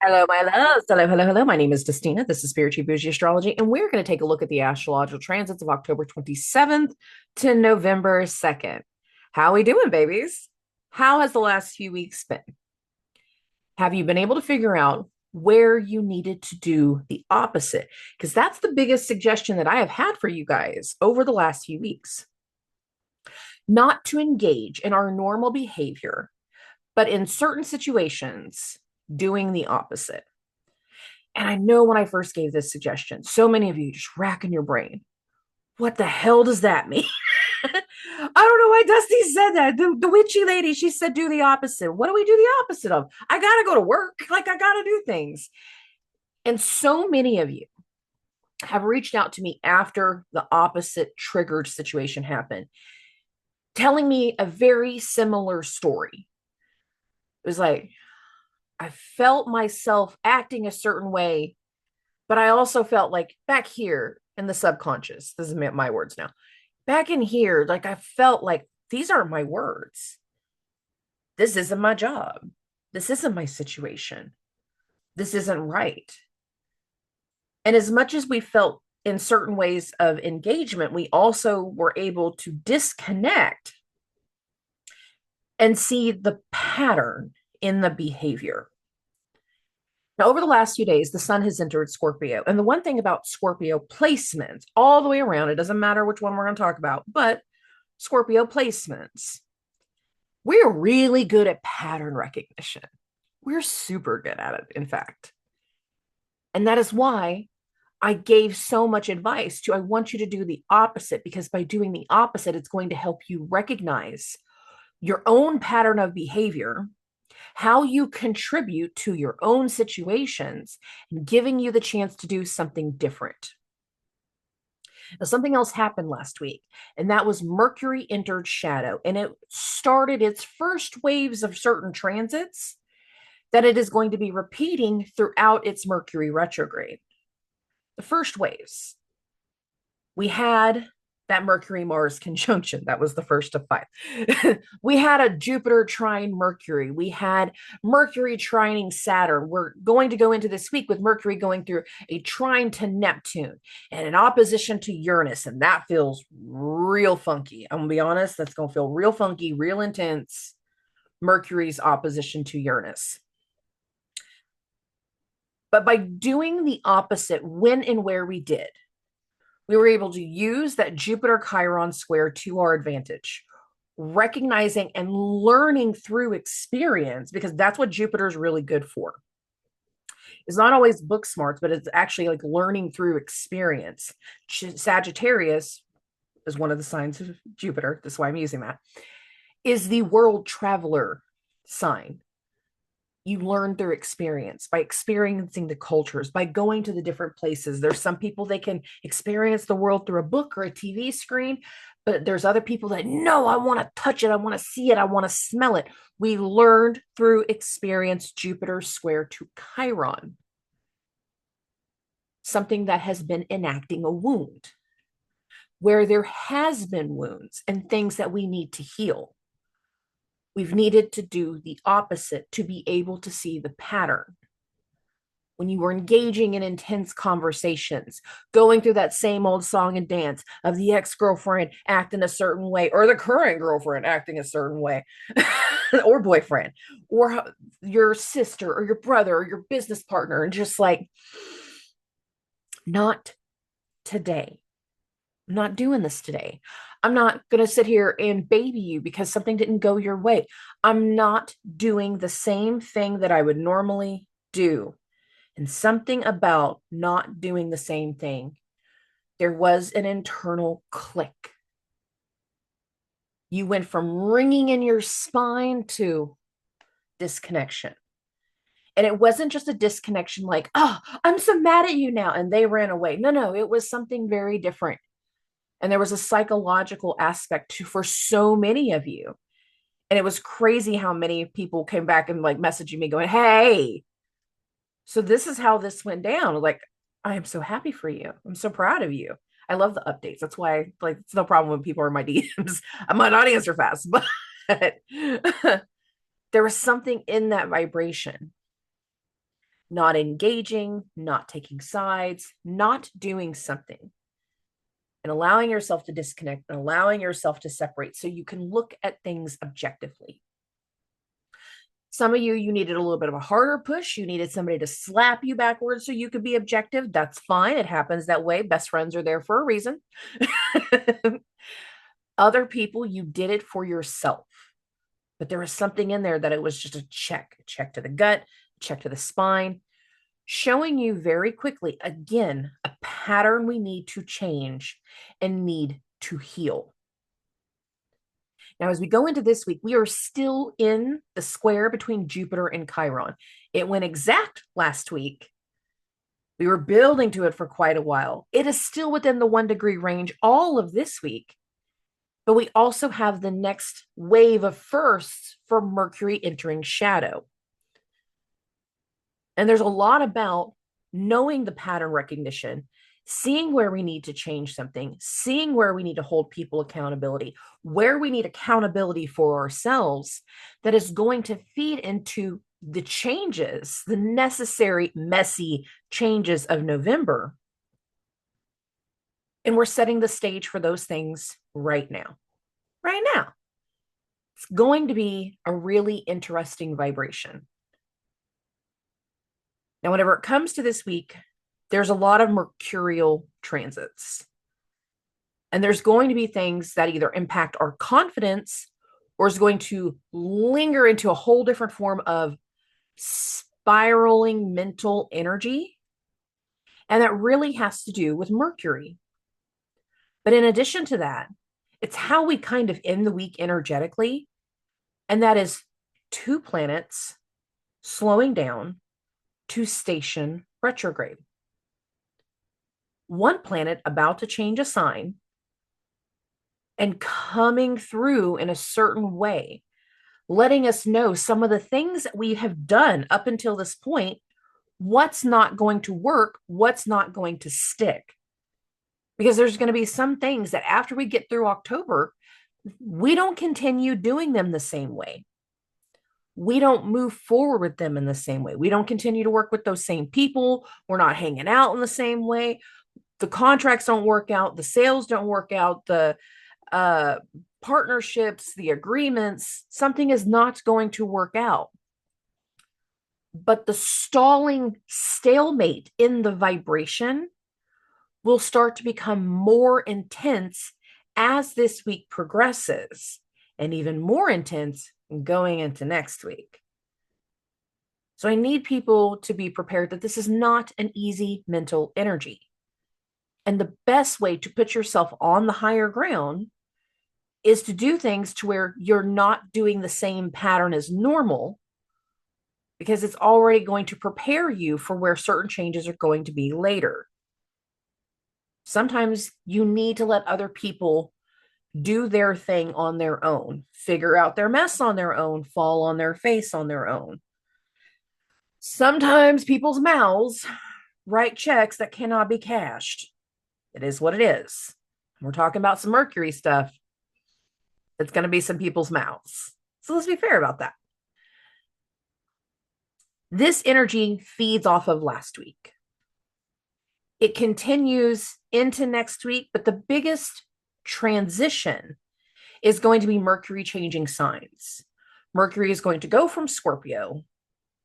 Hello, my loves. Hello, hello, hello. My name is Dustina. This is Spiritual Boujee Astrology, and we're going to take a look at the astrological transits of October 27th to November 2nd. How we doing, babies? How has the last few weeks been? Have you been able to figure out where you needed to do the opposite? Because that's the biggest suggestion that I have had for you guys over the last few weeks. Not to engage in our normal behavior, but in certain situations, doing the opposite. And I know when I first gave this suggestion, so many of you just racking your brain. What the hell does that mean? I don't know why Dusty said that. The witchy lady, she said, do the opposite. What do we do the opposite of? I got to go to work. Like, I got to do things. And so many of you have reached out to me after the opposite triggered situation happened, telling me a very similar story. It was like, I felt myself acting a certain way, but I also felt like back here in the subconscious, this is my words now, back in here, like I felt like these aren't my words. This isn't my job. This isn't my situation. This isn't right. And as much as we felt in certain ways of engagement, we also were able to disconnect and see the pattern in the behavior. Now, over the last few days, the sun has entered Scorpio. And the one thing about Scorpio placements, all the way around, it doesn't matter which one we're going to talk about, but Scorpio placements, we're really good at pattern recognition. We're super good at it, in fact. And that is why I gave so much advice to I want you to do the opposite, because by doing the opposite, it's going to help you recognize your own pattern of behavior, how you contribute to your own situations, and giving you the chance to do something different. Now, something else happened last week, and that was Mercury entered shadow, and it started its first waves of certain transits that it is going to be repeating throughout its Mercury retrograde. The first waves, we had that Mercury Mars conjunction. That was the first of five. We had a Jupiter trine Mercury. We had Mercury trining Saturn. We're going to go into this week with Mercury going through a trine to Neptune and an opposition to Uranus. And that feels real funky. I'm going to be honest, that's going to feel real funky, real intense. Mercury's opposition to Uranus. But by doing the opposite when and where we did, we were able to use that Jupiter Chiron square to our advantage, recognizing and learning through experience, because that's what Jupiter is really good for. It's not always book smarts, but it's actually like learning through experience. Sagittarius is one of the signs of Jupiter. That's why I'm using that. Is the world traveler sign. You learn through experience, by experiencing the cultures, by going to the different places. There's some people they can experience the world through a book or a TV screen, but there's other people that, no, I want to touch it, I want to see it, I want to smell it. We learned through experience Jupiter square to Chiron, something that has been enacting a wound, where there has been wounds and things that we need to heal. We've needed to do the opposite to be able to see the pattern. When you were engaging in intense conversations, going through that same old song and dance of the ex-girlfriend acting a certain way, or the current girlfriend acting a certain way, or boyfriend, or your sister or your brother or your business partner, and just like, not today. I'm not doing this today. I'm not going to sit here and baby you because something didn't go your way. I'm not doing the same thing that I would normally do. And something about not doing the same thing, there was an internal click. You went from ringing in your spine to disconnection. And it wasn't just a disconnection like, oh, I'm so mad at you now, and they ran away. No, it was something very different. And there was a psychological aspect to for so many of you. And it was crazy how many people came back and like messaging me going, hey, so this is how this went down. Like, I am so happy for you. I'm so proud of you. I love the updates. That's why, like, it's no problem when people are in my DMs. I might not answer fast, but there was something in that vibration not engaging, not taking sides, not doing something, and allowing yourself to disconnect and allowing yourself to separate so you can look at things objectively. Some of you needed a little bit of a harder push. You needed somebody to slap you backwards so you could be objective. That's fine. It happens that way. Best friends are there for a reason. Other people, you did it for yourself. But there was something in there that it was just a check to the gut, check to the spine, showing you very quickly, again, a pattern we need to change and need to heal. Now, as we go into this week, we are still in the square between Jupiter and Chiron. It went exact last week. We were building to it for quite a while. It is still within the 1 degree range all of this week. But we also have the next wave of firsts for Mercury entering shadow. And there's a lot about knowing the pattern recognition, seeing where we need to change something, seeing where we need to hold people accountability, where we need accountability for ourselves, that is going to feed into the changes, the necessary, messy changes of November. And we're setting the stage for those things right now. Right now. It's going to be a really interesting vibration. Now, whenever it comes to this week, there's a lot of Mercurial transits. And there's going to be things that either impact our confidence or is going to linger into a whole different form of spiraling mental energy. And that really has to do with Mercury. But in addition to that, it's how we kind of end the week energetically. And that is 2 planets slowing down to station retrograde. 1 planet about to change a sign and coming through in a certain way, letting us know some of the things that we have done up until this point, what's not going to work, what's not going to stick. Because there's going to be some things that after we get through October, we don't continue doing them the same way. We don't move forward with them in the same way. We don't continue to work with those same people. We're not hanging out in the same way. The contracts don't work out. The sales don't work out. The partnerships, the agreements, something is not going to work out. But the stalling stalemate in the vibration will start to become more intense as this week progresses, and even more intense going into next week. So I need people to be prepared that this is not an easy mental energy. And the best way to put yourself on the higher ground is to do things to where you're not doing the same pattern as normal, because it's already going to prepare you for where certain changes are going to be later. Sometimes you need to let other people do their thing on their own, figure out their mess on their own, fall on their face on their own. Sometimes people's mouths write checks that cannot be cashed. It is what it is. We're talking about some Mercury stuff. It's going to be some people's mouths. So let's be fair about that. This energy feeds off of last week. It continues into next week, but the biggest transition is going to be Mercury changing signs. Mercury is going to go from Scorpio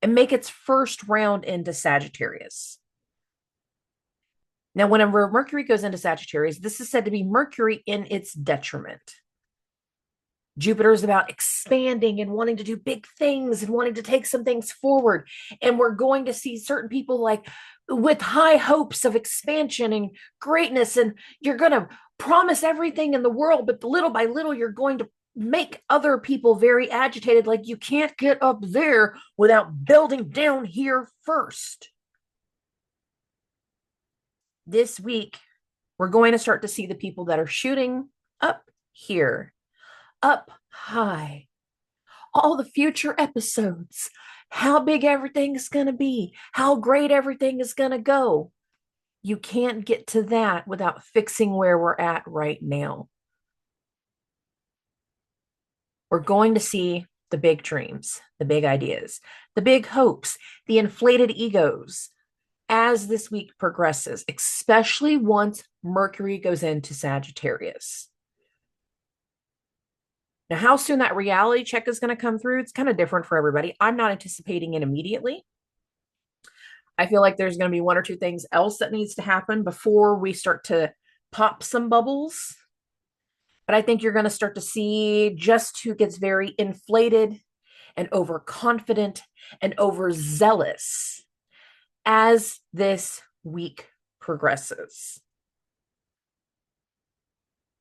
and make its first round into Sagittarius. Now, whenever Mercury goes into Sagittarius, this is said to be Mercury in its detriment. Jupiter is about expanding and wanting to do big things and wanting to take some things forward. And we're going to see certain people like with high hopes of expansion and greatness. And you're going to promise everything in the world, but little by little, you're going to make other people very agitated. Like you can't get up there without building down here first. This week, we're going to start to see the people that are shooting up here, up high, all the future episodes, how big everything is going to be, how great everything is going to go. You can't get to that without fixing where we're at right now. We're going to see the big dreams, the big ideas, the big hopes, the inflated egos as this week progresses, especially once Mercury goes into Sagittarius. Now, how soon that reality check is going to come through, it's kind of different for everybody. I'm not anticipating it immediately. I feel like there's going to be one or two things else that needs to happen before we start to pop some bubbles. But I think you're going to start to see just who gets very inflated and overconfident and overzealous as this week progresses.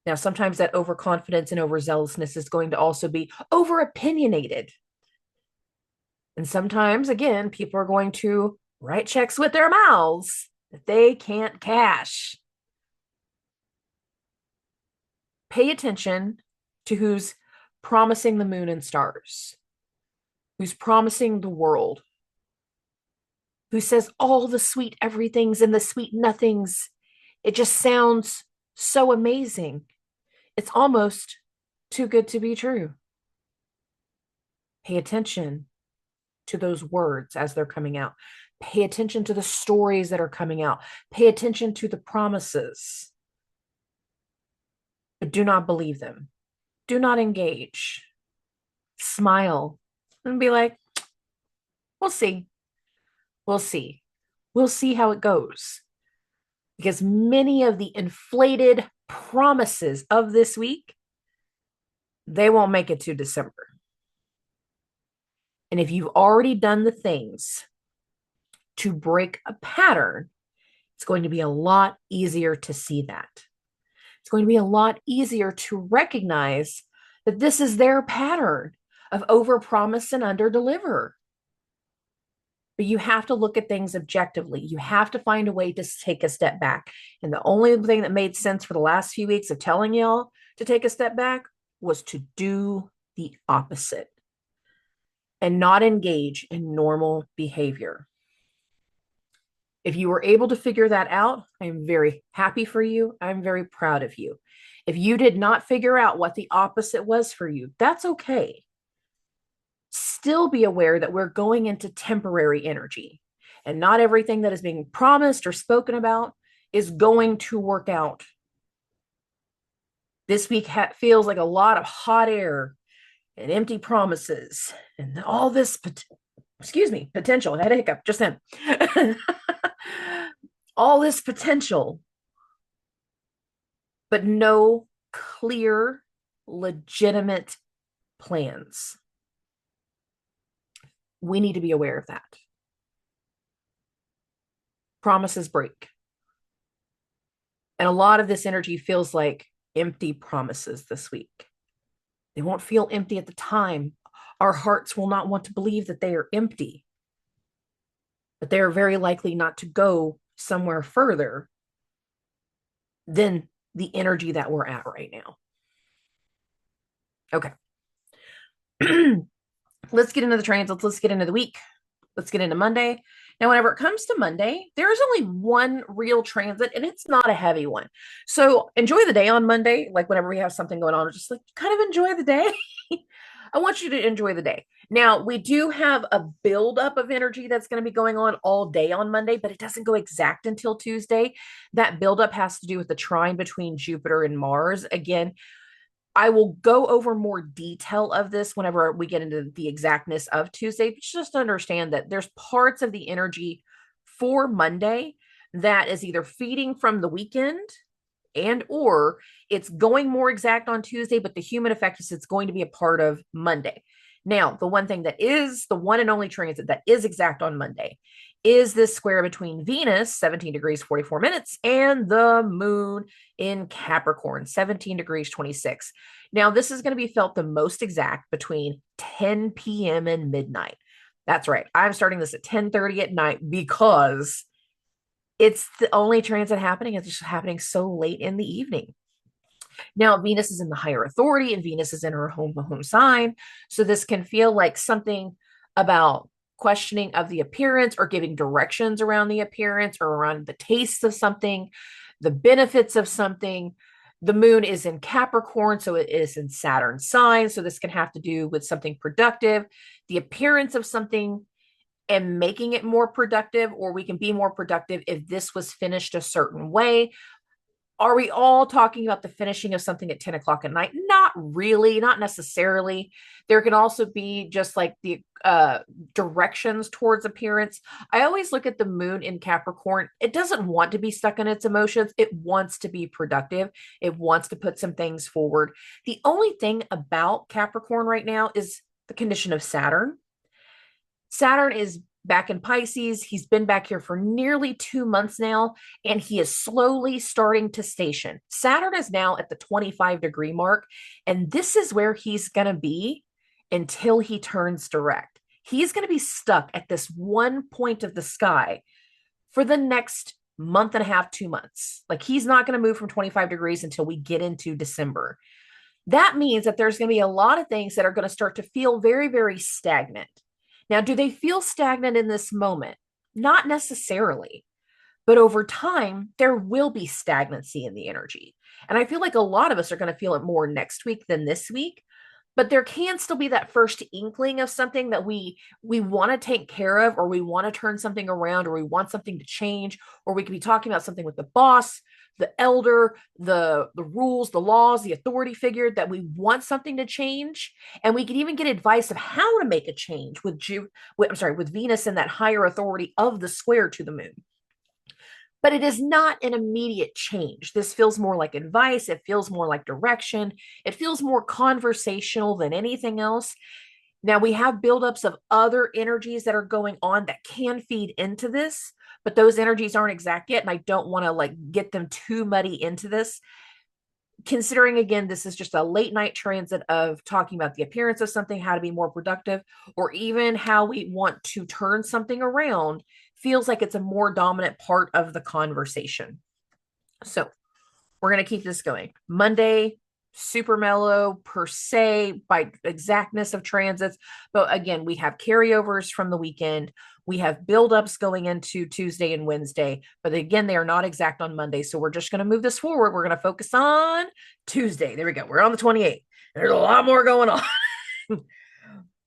Now, sometimes that overconfidence and overzealousness is going to also be overopinionated. And sometimes, again, people are going to write checks with their mouths that they can't cash. Pay attention to who's promising the moon and stars, who's promising the world, who says all the sweet everythings and the sweet nothings. It just sounds so amazing. It's almost too good to be true. Pay attention to those words as they're coming out. Pay attention to the stories that are coming out. Pay attention to the promises. But do not believe them. Do not engage. Smile and be like, we'll see. We'll see. We'll see how it goes. Because many of the inflated promises of this week, they won't make it to December. And if you've already done the things to break a pattern, it's going to be a lot easier to see that. It's going to be a lot easier to recognize that this is their pattern of overpromise and underdeliver. But you have to look at things objectively. You have to find a way to take a step back. And the only thing that made sense for the last few weeks of telling y'all to take a step back was to do the opposite and not engage in normal behavior. If you were able to figure that out, I am very happy for you. I'm very proud of you. If you did not figure out what the opposite was for you, that's okay. Still be aware that we're going into temporary energy, and not everything that is being promised or spoken about is going to work out. This week feels like a lot of hot air and empty promises and all this, potential. I had a hiccup just then. All this potential, but no clear, legitimate plans. We need to be aware of that. Promises break. And a lot of this energy feels like empty promises this week. They won't feel empty at the time. Our hearts will not want to believe that they are empty, but they are very likely not to go somewhere further than the energy that we're at right now. Okay. Let's get into the transits. Let's get into the week. Let's get into Monday. Now, whenever it comes to Monday, there's only one real transit, and it's not a heavy one. So enjoy the day on Monday. Like whenever we have something going on, just like kind of enjoy the day. I want you to enjoy the day. Now, we do have a buildup of energy that's going to be going on all day on Monday, but it doesn't go exact until Tuesday. That buildup has to do with the trine between Jupiter and Mars. Again, I will go over more detail of this whenever we get into the exactness of Tuesday. Just understand that there's parts of the energy for Monday that is either feeding from the weekend and or it's going more exact on Tuesday, but the human effect is it's going to be a part of Monday. Now, the one thing that is the one and only transit that is exact on Monday is this square between Venus, 17 degrees, 44 minutes, and the moon in Capricorn, 17 degrees, 26. Now, this is going to be felt the most exact between 10 p.m. and midnight. That's right. I'm starting this at 10:30 at night because it's the only transit happening. It's just happening so late in the evening. Now, Venus is in the higher authority and Venus is in her home sign. So this can feel like something about questioning of the appearance or giving directions around the appearance or around the taste of something, the benefits of something. The moon is in Capricorn, so it is in Saturn sign. So this can have to do with something productive, the appearance of something and making it more productive, or we can be more productive if this was finished a certain way. Are we all talking about the finishing of something at 10 o'clock at night? Not really, not necessarily. There can also be just like the directions towards appearance. I always look at the moon in Capricorn. It doesn't want to be stuck in its emotions. It wants to be productive. It wants to put some things forward. The only thing about Capricorn right now is the condition of Saturn. Saturn is back in Pisces. He's been back here for nearly 2 months now, and he is slowly starting to station. Saturn is now at the 25-degree mark, and this is where he's going to be until he turns direct. He's going to be stuck at this one point of the sky for the next month and a half, 2 months. Like he's not going to move from 25 degrees until we get into December. That means that there's going to be a lot of things that are going to start to feel very, very stagnant. Now, do they feel stagnant in this moment? Not necessarily, but over time, there will be stagnancy in the energy. And I feel like a lot of us are going to feel it more next week than this week, but there can still be that first inkling of something that we want to take care of, or we want to turn something around, or we want something to change, or we could be talking about something with the boss, the elder, the rules, the laws, the authority figure, that we want something to change. And we can even get advice of how to make a change with Venus in that higher authority of the square to the moon. But it is not an immediate change. This feels more like advice. It feels more like direction. It feels more conversational than anything else. Now, we have buildups of other energies that are going on that can feed into this, but those energies aren't exact yet, and I don't want to like get them too muddy into this. Considering, again, this is just a late night transit of talking about the appearance of something, how to be more productive, or even how we want to turn something around, feels like it's a more dominant part of the conversation. So we're going to keep this going. Monday, super mellow per se by exactness of transits. But again, we have carryovers from the weekend. We have buildups going into Tuesday and Wednesday. But again, they are not exact on Monday. So we're just going to move this forward. We're going to focus on Tuesday. There we go. We're on the 28th. There's a lot more going on.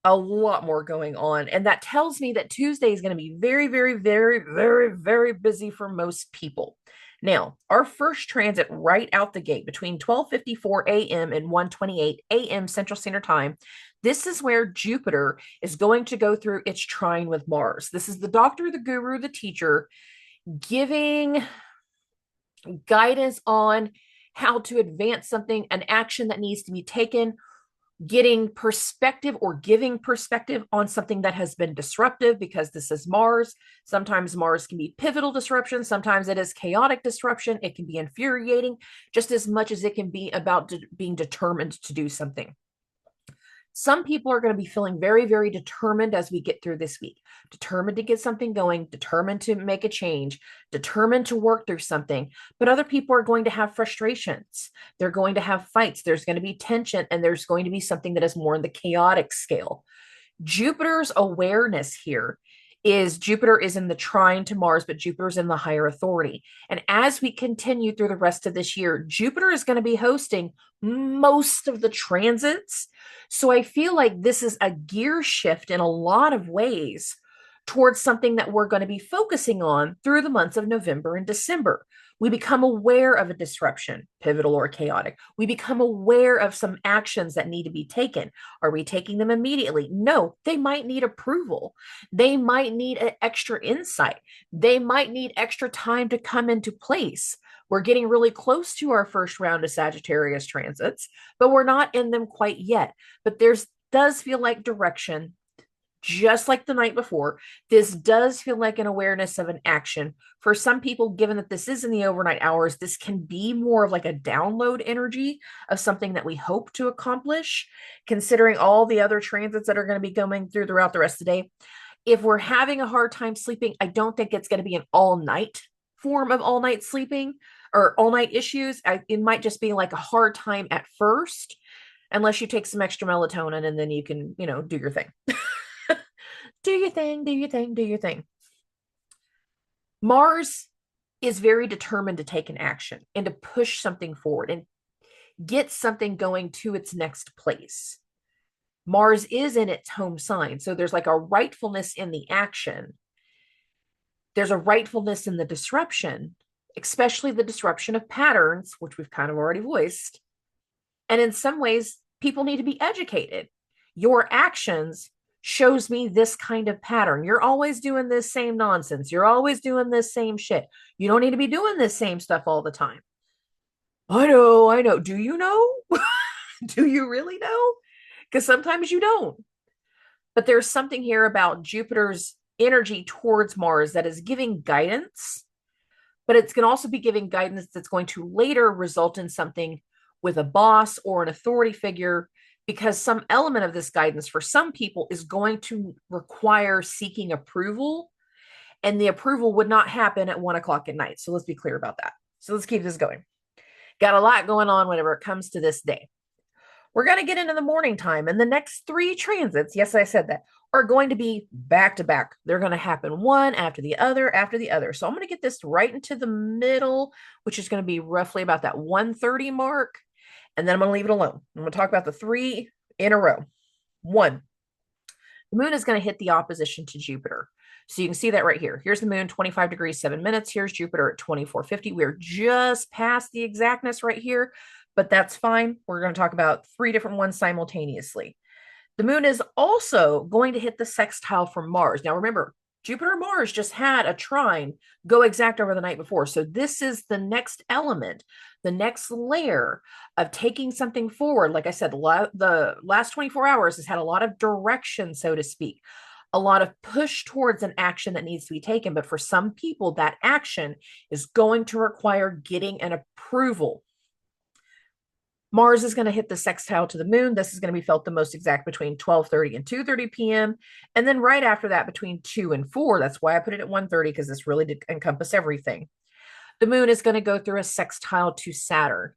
A lot more going on. And that tells me that Tuesday is going to be very, very, very, very, very busy for most people. Now, our first transit right out the gate between 12:54 a.m. and 1:28 a.m. Central Standard Time, this is where Jupiter is going to go through its trine with Mars. This is the doctor, the guru, the teacher, giving guidance on how to advance something, an action that needs to be taken, getting perspective or giving perspective on something that has been disruptive, because this is Mars. Sometimes Mars can be pivotal disruption. Sometimes it is chaotic disruption. It can be infuriating just as much as it can be about being determined to do something. Some people are going to be feeling very, very determined as we get through this week, determined to get something going, determined to make a change, determined to work through something. But other people are going to have frustrations. They're going to have fights. There's going to be tension, and there's going to be something that is more in the chaotic scale. Jupiter's awareness here is Jupiter is in the trine to Mars, but Jupiter's in the higher authority. And as we continue through the rest of this year, Jupiter is going to be hosting most of the transits. So I feel like this is a gear shift in a lot of ways towards something that we're going to be focusing on through the months of November and December. We become aware of a disruption, pivotal or chaotic. We become aware of some actions that need to be taken. Are we taking them immediately? No, they might need approval. They might need an extra insight. They might need extra time to come into place. We're getting really close to our first round of Sagittarius transits, but we're not in them quite yet. But does feel like direction. Just like the night before, this does feel like an awareness of an action. For some people, given that this is in the overnight hours, this can be more of like a download energy of something that we hope to accomplish, considering all the other transits that are going to be going through throughout the rest of the day. If we're having a hard time sleeping, I don't think it's going to be an all-night form of all-night sleeping or all-night issues. It might just be like a hard time at first, unless you take some extra melatonin, and then you can, do your thing. Do your thing, do your thing, do your thing. Mars is very determined to take an action and to push something forward. And get something going to its next place. Mars is in its home sign. So there's like a rightfulness in the action. There's a rightfulness in the disruption, especially the disruption of patterns, which we've kind of already voiced. And in some ways, people need to be educated. Your actions shows me this kind of pattern. You're always doing this same nonsense. You're always doing this same shit. You don't need to be doing this same stuff all the time. I know. Do you know? Do you really know? Because sometimes you don't. But there's something here about Jupiter's energy towards Mars that is giving guidance, but it's going to also be giving guidance that's going to later result in something with a boss or an authority figure, because some element of this guidance for some people is going to require seeking approval, and the approval would not happen at 1 o'clock at night. So let's be clear about that. So let's keep this going. Got a lot going on whenever it comes to this day. We're going to get into the morning time, and the next 3 transits, yes, I said that, are going to be back to back. They're going to happen one after the other after the other. So I'm going to get this right into the middle, which is going to be roughly about that 1:30 mark. And then I'm going to leave it alone. I'm going to talk about the 3 in a row. 1, the moon is going to hit the opposition to Jupiter. So you can see that right here. Here's the moon, 25 degrees, 7 minutes. Here's Jupiter at 24:50. We're just past the exactness right here, but that's fine. We're going to talk about 3 different ones simultaneously. The moon is also going to hit the sextile from Mars. Now remember, Jupiter and Mars just had a trine go exact over the night before. So this is the next element, the next layer of taking something forward. Like I said, the last 24 hours has had a lot of direction, so to speak, a lot of push towards an action that needs to be taken. But for some people, that action is going to require getting an approval. Mars is going to hit the sextile to the moon. This is going to be felt the most exact between 12:30 and 2:30 p.m. And then right after that, between 2 and 4. That's why I put it at 1:30, because this really did encompass everything. The moon is going to go through a sextile to Saturn.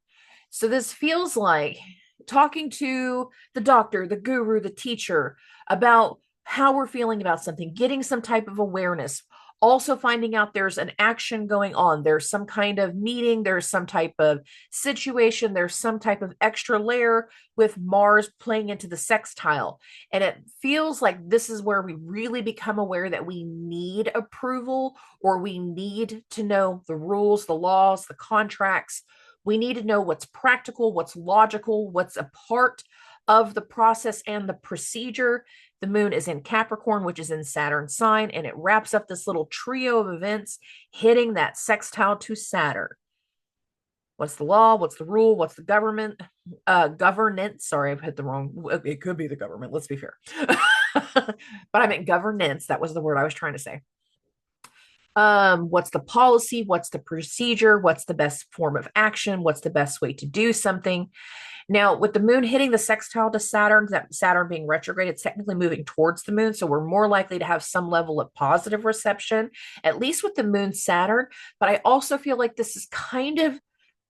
So this feels like talking to the doctor, the guru, the teacher about how we're feeling about something, getting some type of awareness. Also finding out there's an action going on. There's some kind of meeting. There's some type of situation. There's some type of extra layer with Mars playing into the sextile. And it feels like this is where we really become aware that we need approval, or we need to know the rules, the laws, the contracts. We need to know what's practical, what's logical, what's a part of the process and the procedure. The moon is in Capricorn, which is in Saturn's sign, and it wraps up this little trio of events hitting that sextile to Saturn. What's the law? What's the rule? What's the government? Governance. Sorry, I've hit the wrong. It could be the government. Let's be fair. But I meant governance. That was the word I was trying to say. What's the policy? What's the procedure? What's the best form of action? What's the best way to do something? Now, with the moon hitting the sextile to Saturn, that Saturn being retrograde, it's technically moving towards the moon. So we're more likely to have some level of positive reception, at least with the moon Saturn. But I also feel like this is kind of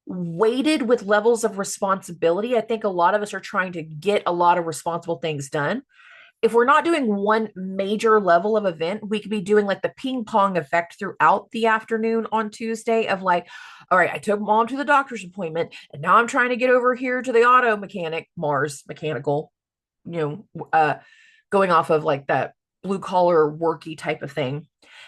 weighted with levels of responsibility. I think a lot of us are trying to get a lot of responsible things done. If we're not doing one major level of event, we could be doing like the ping pong effect throughout the afternoon on Tuesday of like, all right, I took mom to the doctor's appointment, and now I'm trying to get over here to the auto mechanic, Mars mechanical, going off of like that blue collar worky type of thing.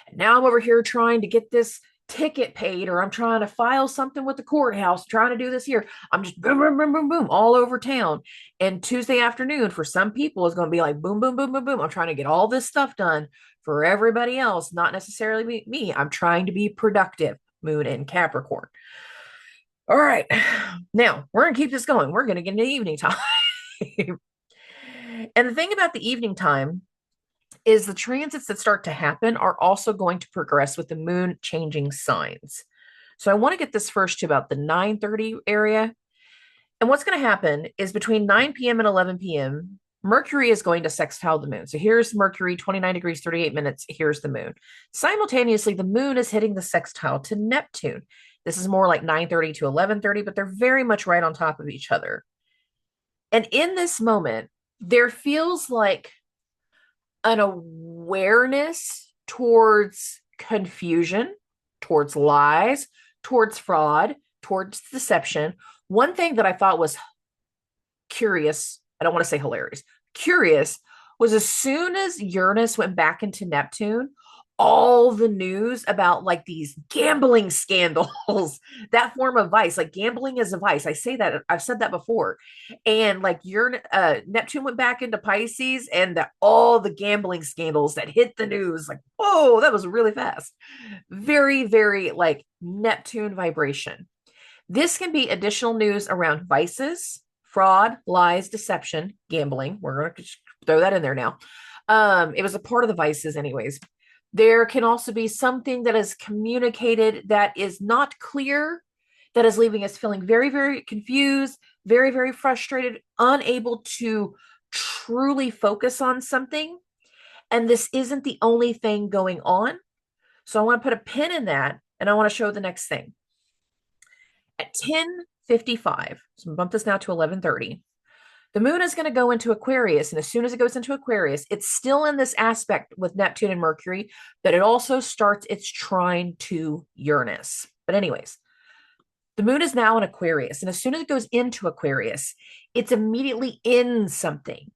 And now I'm over here trying to get this ticket paid, or I'm trying to file something with the courthouse, trying to do this here. I'm just boom, boom, boom, boom, boom, all over town. And Tuesday afternoon for some people is going to be like boom, boom, boom, boom, boom. I'm trying to get all this stuff done for everybody else, not necessarily me. I'm trying to be productive. Moon in Capricorn. All right. Now we're going to keep this going. We're going to get into evening time. And the thing about the evening time is the transits that start to happen are also going to progress with the moon changing signs. So I want to get this first to about the 9:30 area. And what's going to happen is between 9 p.m. and 11 p.m., Mercury is going to sextile the moon. So here's Mercury, 29 degrees, 38 minutes. Here's the moon. Simultaneously, the moon is hitting the sextile to Neptune. This is more like 9:30 to 11:30, but they're very much right on top of each other. And in this moment, there feels like an awareness towards confusion, towards lies, towards fraud, towards deception, One thing that I thought was curious, I don't want to say hilarious, curious, was as soon as Uranus went back into Neptune, all the news about like these gambling scandals, that form of vice, like gambling is a vice. I say that, I've said that before. And like Neptune went back into Pisces, and all the gambling scandals that hit the news, like, whoa, that was really fast. Very, very like Neptune vibration. This can be additional news around vices, fraud, lies, deception, gambling. We're going to throw that in there now. It was a part of the vices, anyways. There can also be something that is communicated that is not clear, that is leaving us feeling very, very confused, very, very frustrated, unable to truly focus on something. And this isn't the only thing going on. So I want to put a pin in that, and I want to show the next thing. At 10:55, so bump this now to 11:30, the moon is going to go into Aquarius. And as soon as it goes into Aquarius, it's still in this aspect with Neptune and Mercury, but it also starts its trine to Uranus. But anyways, the moon is now in Aquarius. And as soon as it goes into Aquarius, it's immediately in something.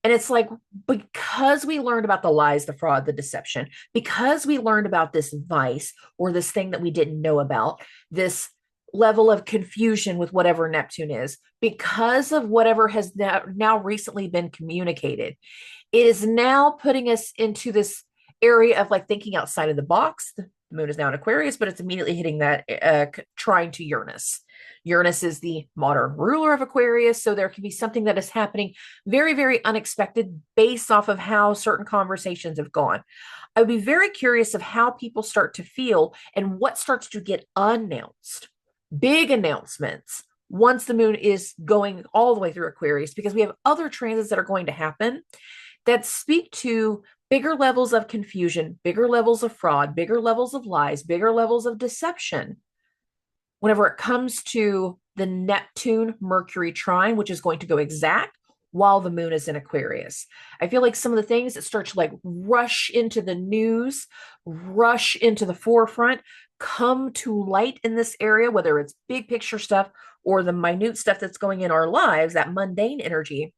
And it's like, because we learned about the lies, the fraud, the deception, because we learned about this vice or this thing that we didn't know about, this level of confusion with whatever Neptune is, because of whatever has now recently been communicated, it is now putting us into this area of like thinking outside of the box. The moon is now in Aquarius, but it's immediately hitting that trine to Uranus. Uranus is the modern ruler of Aquarius, so there can be something that is happening very, very unexpected based off of how certain conversations have gone. I would be very curious of how people start to feel and what starts to get announced. Big announcements once the moon is going all the way through Aquarius, because we have other transits that are going to happen that speak to bigger levels of confusion, bigger levels of fraud, bigger levels of lies, bigger levels of deception. Whenever it comes to the Neptune Mercury trine, which is going to go exact while the moon is in Aquarius, I feel like some of the things that start to like rush into the news, rush into the forefront, come to light in this area, whether it's big picture stuff or the minute stuff that's going in our lives, that mundane energy.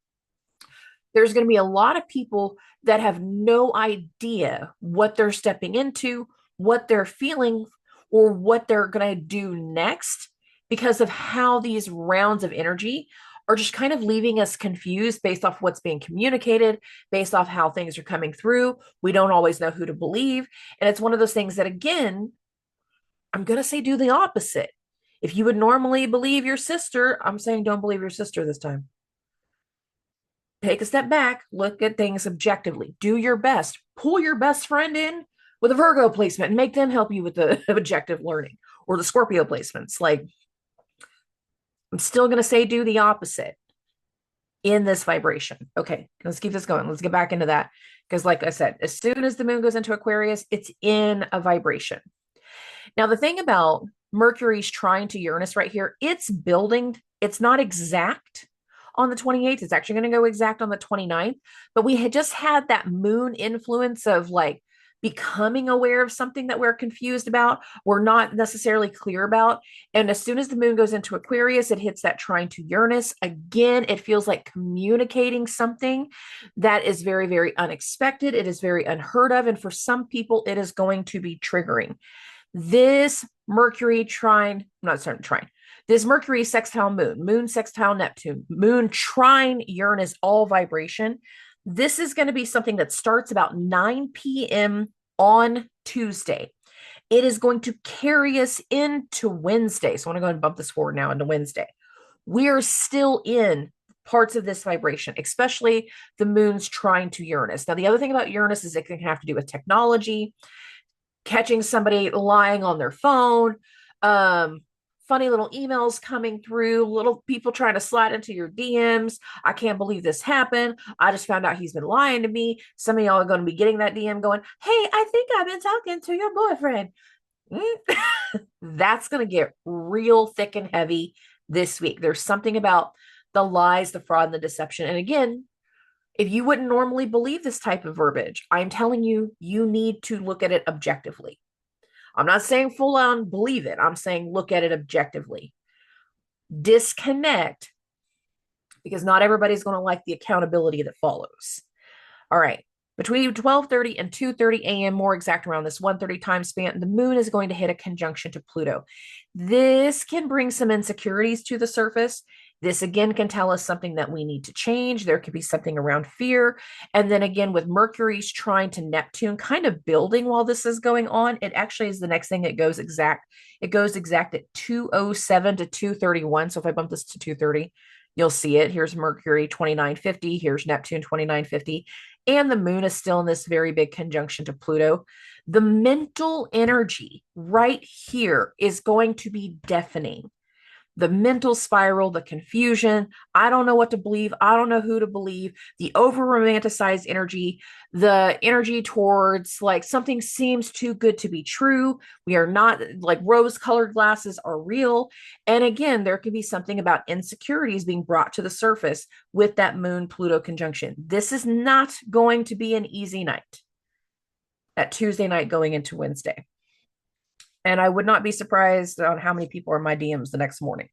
There's going to be a lot of people that have no idea what they're stepping into, what they're feeling, or what they're going to do next, because of how these rounds of energy are just kind of leaving us confused based off what's being communicated, based off how things are coming through. We don't always know who to believe. And it's one of those things that, again, I'm going to say do the opposite. If you would normally believe your sister, I'm saying don't believe your sister this time. Take a step back, look at things objectively, do your best, pull your best friend in with a Virgo placement and make them help you with the objective learning, or the Scorpio placements. Like, I'm still going to say do the opposite in this vibration. Okay, let's keep this going. Let's get back into that. Because like I said, as soon as the moon goes into Aquarius, it's in a vibration. Now, the thing about Mercury's trine to Uranus right here, it's building, it's not exact on the 28th. It's actually going to go exact on the 29th. But we had just had that moon influence of like becoming aware of something that we're confused about, we're not necessarily clear about. And as soon as the moon goes into Aquarius, it hits that trine to Uranus. Again, it feels like communicating something that is very, very unexpected. It is very unheard of. And for some people, it is going to be triggering. This Mercury trine, not sorry, trine, this Mercury sextile moon, moon sextile Neptune, moon trine Uranus, all vibration. This is going to be something that starts about 9 p.m. on Tuesday. It is going to carry us into Wednesday. So I want to go ahead and bump this forward now into Wednesday. We are still in parts of this vibration, especially the moon's trine to Uranus. Now, the other thing about Uranus is it can have to do with technology, catching somebody lying on their phone, funny little emails coming through, little people trying to slide into your DMs. I can't believe this happened. I just found out he's been lying to me. Some of y'all are going to be getting that DM going, hey, I think I've been talking to your boyfriend. That's going to get real thick and heavy this week. There's something about the lies, the fraud, and the deception. And again, if you wouldn't normally believe this type of verbiage, I'm telling you, you need to look at it objectively. I'm not saying full on believe it. I'm saying look at it objectively. disconnect, because not everybody's going to like the accountability that follows. All right. Between 12:30 and 2:30 a.m., more exact around this 1:30 time span, the moon is going to hit a conjunction to Pluto. This can bring some insecurities to the surface. This again can tell us something that we need to change. There could be something around fear. And then again, with Mercury's trying to Neptune, kind of building while this is going on, it actually is the next thing that goes exact. It goes exact at 2:07 to 2:31. So if I bump this to 2:30, you'll see it. Here's Mercury 2950. Here's Neptune 2950. And the moon is still in this very big conjunction to Pluto. The mental energy right here is going to be deafening. The mental spiral, the confusion. I don't know what to believe. I don't know who to believe. The over romanticized energy, the energy towards like something seems too good to be true. We are not, like, rose colored glasses are real. And again, there could be something about insecurities being brought to the surface with that moon Pluto conjunction. This is not going to be an easy night, that Tuesday night going into Wednesday. And I would not be surprised on how many people are in my DMs the next morning.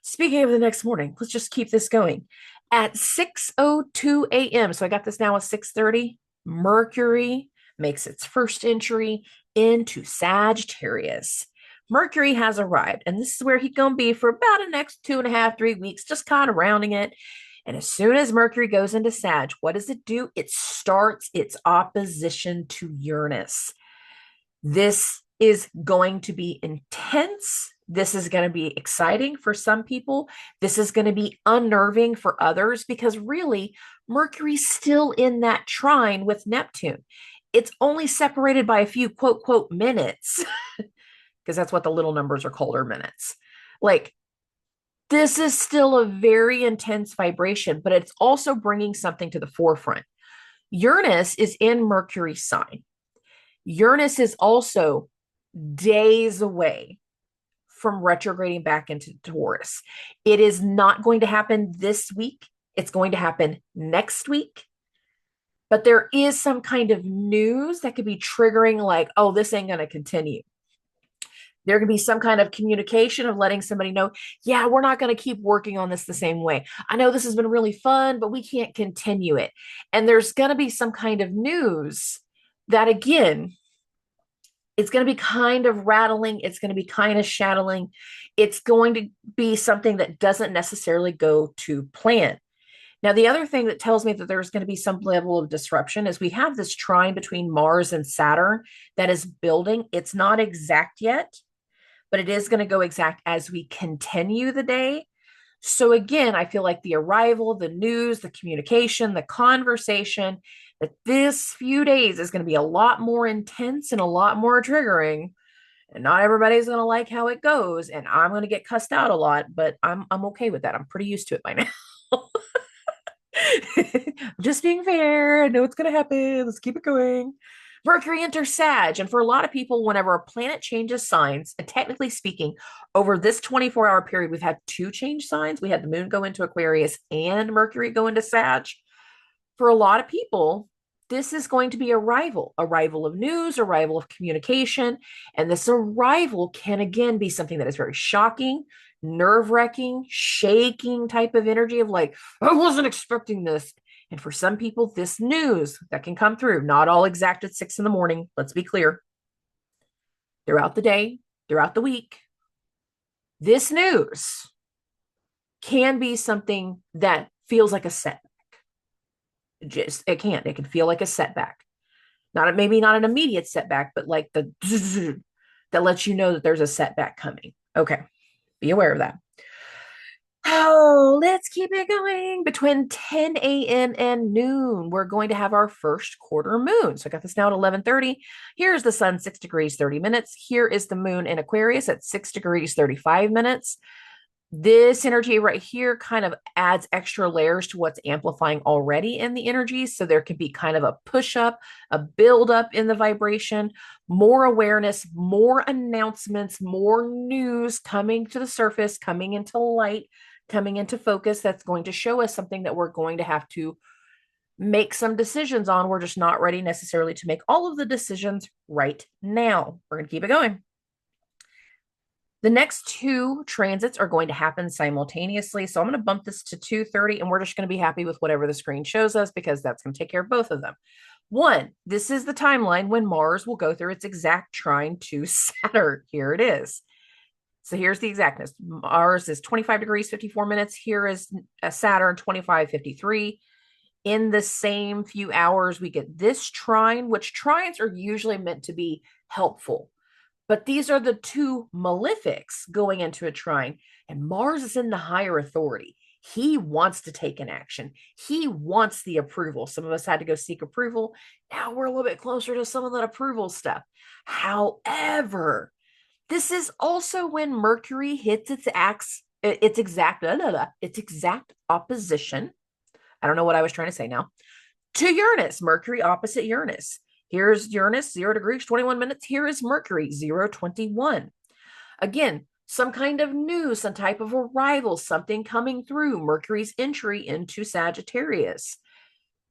Speaking of the next morning, let's just keep this going. At 6:02 a.m., so I got this now at 6:30, Mercury makes its first entry into Sagittarius. Mercury has arrived, and this is where he's going to be for about the next 2.5, 3 weeks, just kind of rounding it. And as soon as Mercury goes into Sag, what does it do? It starts its opposition to Uranus. This is going to be intense. This is going to be exciting for some people. This is going to be unnerving for others, because really, Mercury's still in that trine with Neptune. It's only separated by a few quote, quote, minutes, because that's what the little numbers are called, or minutes. Like, this is still a very intense vibration, but it's also bringing something to the forefront. Uranus is in Mercury's sign. Uranus is also days away from retrograding back into Taurus. It is not going to happen this week. It's going to happen next week. But there is some kind of news that could be triggering, like, oh, this ain't going to continue. There could be some kind of communication of letting somebody know, yeah, we're not going to keep working on this the same way. I know this has been really fun, but we can't continue it. And there's going to be some kind of news that, again, it's going to be kind of rattling. It's going to be kind of shattling. It's going to be something that doesn't necessarily go to plan. Now, the other thing that tells me that there's going to be some level of disruption is we have this trine between Mars and Saturn that is building. It's not exact yet, but it is going to go exact as we continue the day. So again, I feel like the arrival, the news, the communication, the conversation, that this few days is going to be a lot more intense and a lot more triggering. And not everybody's going to like how it goes. And I'm going to get cussed out a lot, but I'm okay with that. I'm pretty used to it by now. Just being fair. I know it's going to happen. Let's keep it going. Mercury enters Sag. And for a lot of people, whenever a planet changes signs, and technically speaking, over this 24-hour period, we've had 2 change signs. We had the moon go into Aquarius and Mercury go into Sag. For a lot of people, this is going to be arrival of news, arrival of communication. And this arrival can again be something that is very shocking, nerve-wracking, shaking type of energy of like, I wasn't expecting this. And for some people, this news that can come through, not all exact at 6 a.m, let's be clear, throughout the day, throughout the week, this news can be something that feels like a setback. It can feel like a setback. Maybe not an immediate setback, but like the that lets you know that there's a setback coming. Okay, be aware of that. Oh, let's keep it going. Between 10 a.m. and noon, we're going to have our first quarter moon. So I got this now at 11:30. Here's the sun, 6 degrees, 30 minutes. Here is the moon in Aquarius at 6 degrees, 35 minutes. This energy right here kind of adds extra layers to what's amplifying already in the energy. So there can be kind of a push up, a build up in the vibration, more awareness, more announcements, more news coming to the surface, coming into light, coming into focus. That's going to show us something that we're going to have to make some decisions on. We're just not ready necessarily to make all of the decisions right now. We're going to keep it going. The next two transits are going to happen simultaneously. So I'm going to bump this to 2:30, and we're just going to be happy with whatever the screen shows us because that's going to take care of both of them. One, this is the timeline when Mars will go through its exact trine to Saturn. Here it is. So here's the exactness. Mars is 25 degrees, 54 minutes. Here is Saturn, 25, 53. In the same few hours, we get this trine, which trines are usually meant to be helpful. But these are the two malefics going into a trine, and Mars is in the higher authority. He wants to take an action. He wants the approval. Some of us had to go seek approval. Now we're a little bit closer to some of that approval stuff. However, this is also when Mercury hits its exact opposition. I don't know what I was trying to say now. To Uranus, Mercury opposite Uranus. Here's Uranus, 0 degrees, 21 minutes. Here is Mercury, 0:21. Again, some kind of news, some type of arrival, something coming through, Mercury's entry into Sagittarius.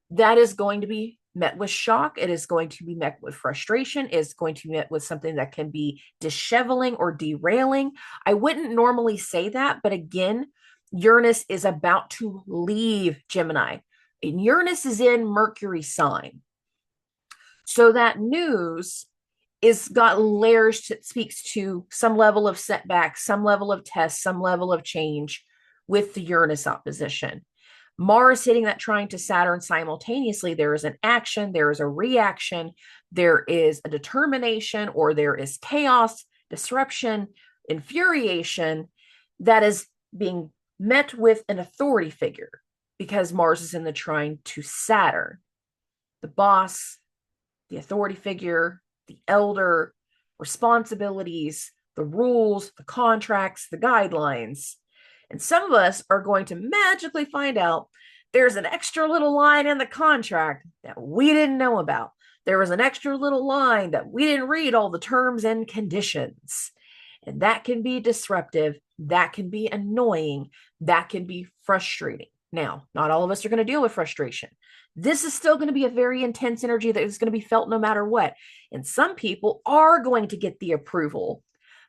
That is going to be met with shock. It is going to be met with frustration. It's going to be met with something that can be disheveling or derailing. I wouldn't normally say that, but again, Uranus is about to leave Gemini, and Uranus is in Mercury sign. So that news is got layers that speaks to some level of setback, some level of test, some level of change with the Uranus opposition. Mars hitting that trine to Saturn simultaneously, there is an action, there is a reaction, there is a determination, or there is chaos, disruption, infuriation that is being met with an authority figure because Mars is in the trine to Saturn. The boss, the authority figure, the elder, responsibilities, the rules, the contracts, the guidelines. And some of us are going to magically find out there's an extra little line in the contract that we didn't know about. There was an extra little line that we didn't read all the terms and conditions. And that can be disruptive. That can be annoying. That can be frustrating. Now, not all of us are going to deal with frustration. This is still going to be a very intense energy that is going to be felt no matter what. And some people are going to get the approval,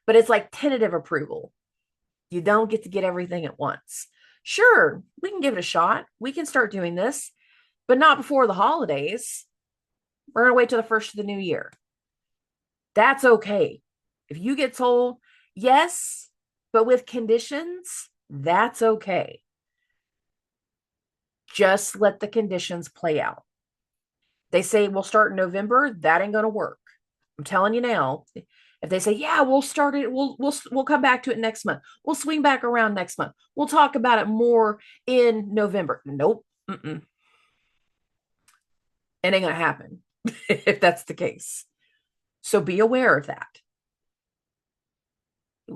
but it's like tentative approval. You don't get to get everything at once. Sure, we can give it a shot. We can start doing this, but not before the holidays. We're going to wait till the first of the new year. That's okay. If you get told, yes, but with conditions, that's okay. Just let the conditions play out. They say we'll start in November. That ain't going to work. I'm telling you now. If they say, yeah, we'll start it, we'll come back to it next month. We'll swing back around next month. We'll talk about it more in November. Nope. It ain't going to happen if that's the case. So be aware of that.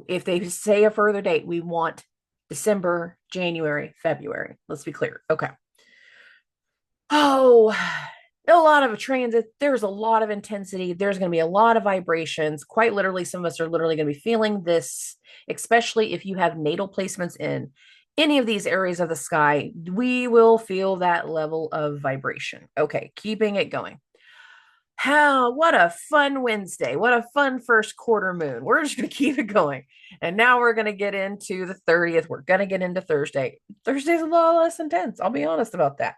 If they say a further date, we want December, January, February. Let's be clear. Okay. Oh, a lot of transit. There's a lot of intensity. There's going to be a lot of vibrations. Quite literally, some of us are literally going to be feeling this, especially if you have natal placements in any of these areas of the sky. We will feel that level of vibration. Okay, keeping it going. What a fun Wednesday. What a fun first quarter moon. We're just going to keep it going. And now we're going to get into the 30th. We're going to get into Thursday. Thursday's a lot less intense. I'll be honest about that.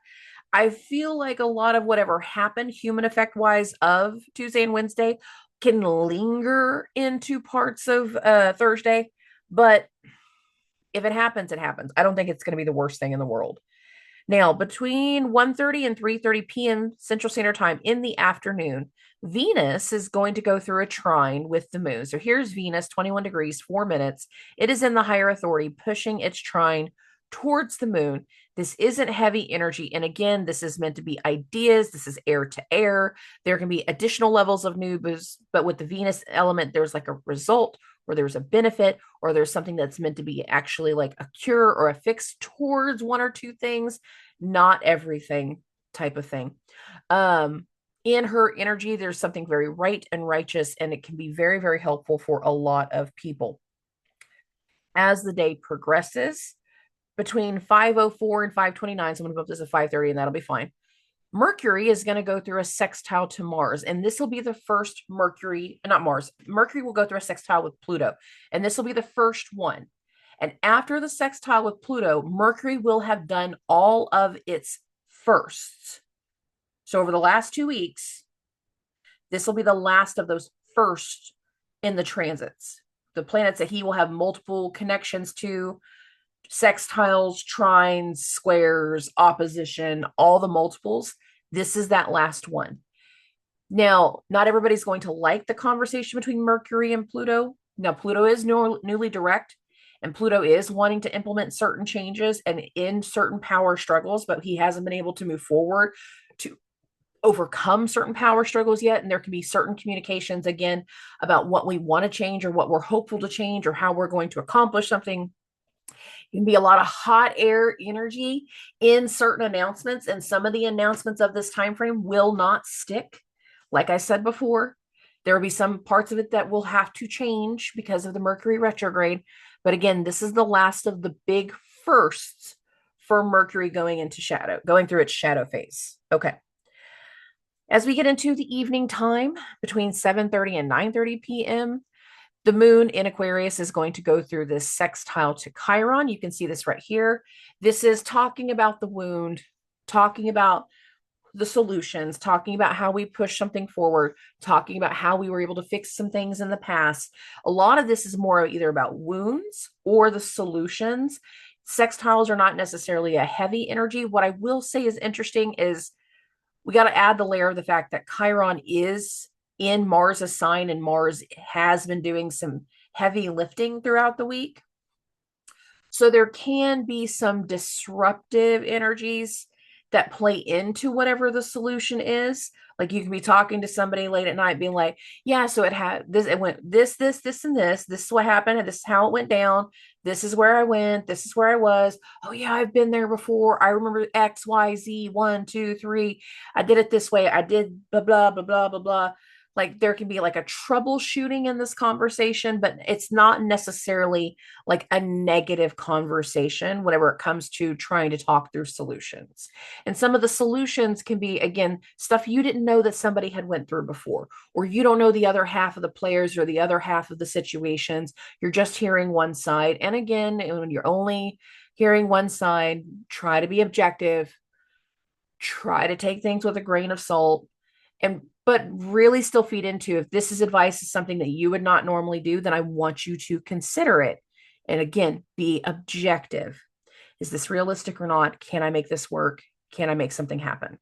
I feel like a lot of whatever happened human effect wise of Tuesday and Wednesday can linger into parts of Thursday. But if it happens, it happens. I don't think it's going to be the worst thing in the world. Now, between 1:30 and 3:30 p.m. Central Standard Time in the afternoon, Venus is going to go through a trine with the moon. So here's Venus, 21 degrees, 4 minutes. It is in the higher authority, pushing its trine towards the moon. This isn't heavy energy. And again, this is meant to be ideas. This is air to air. There can be additional levels of news, but with the Venus element, there's like a result or there's a benefit or there's something that's meant to be actually like a cure or a fix towards one or two things, not everything type of thing. In her energy, there's something very right and righteous, and it can be very, very helpful for a lot of people. As the day progresses, between 5:04 and 5:29, so I'm going to go up this at 5:30, and that'll be fine. Mercury is going to go through a sextile to Mars, and this will be the first Mercury, not Mars. Mercury will go through a sextile with Pluto, and this will be the first one. And after the sextile with Pluto, Mercury will have done all of its firsts. So over the last 2 weeks, this will be the last of those firsts in the transits. The planets that he will have multiple connections to, sextiles, trines, squares, opposition, all the multiples. This is that last one. Now, not everybody's going to like the conversation between Mercury and Pluto. Now, Pluto is newly direct, and Pluto is wanting to implement certain changes and in certain power struggles, but he hasn't been able to move forward to overcome certain power struggles yet. And there can be certain communications, again, about what we want to change or what we're hopeful to change or how we're going to accomplish something. Can be a lot of hot air energy in certain announcements, and some of the announcements of this time frame will not stick. Like I said before, there will be some parts of it that will have to change because of the Mercury retrograde. But again, this is the last of the big firsts for Mercury going into shadow, going through its shadow phase. Okay. As we get into the evening time between 7:30 and 9:30 p.m., the moon in Aquarius is going to go through this sextile to Chiron. You can see this right here. This is talking about the wound, talking about the solutions, talking about how we push something forward, talking about how we were able to fix some things in the past. A lot of this is more either about wounds or the solutions. Sextiles are not necessarily a heavy energy. What I will say is interesting is we got to add the layer of the fact that Chiron is in Mars' sign, and Mars has been doing some heavy lifting throughout the week. So there can be some disruptive energies that play into whatever the solution is. Like you can be talking to somebody late at night being like, yeah, so it had this, it went this, and this is what happened, and this is how it went down. This is where I went. This is where I was. Oh yeah, I've been there before. I remember X, Y, Z, 1, 2, 3. I did it this way. I did blah, blah, blah, blah, blah, blah. Like there can be like a troubleshooting in this conversation, but it's not necessarily like a negative conversation whenever it comes to trying to talk through solutions. And some of the solutions can be, again, stuff you didn't know that somebody had went through before, or you don't know the other half of the players or the other half of the situations. You're just hearing one side. And again, when you're only hearing one side, try to be objective, try to take things with a grain of salt, and but really still feed into, if this is advice is something that you would not normally do, then I want you to consider it. And again, be objective. Is this realistic or not? Can I make this work? Can I make something happen?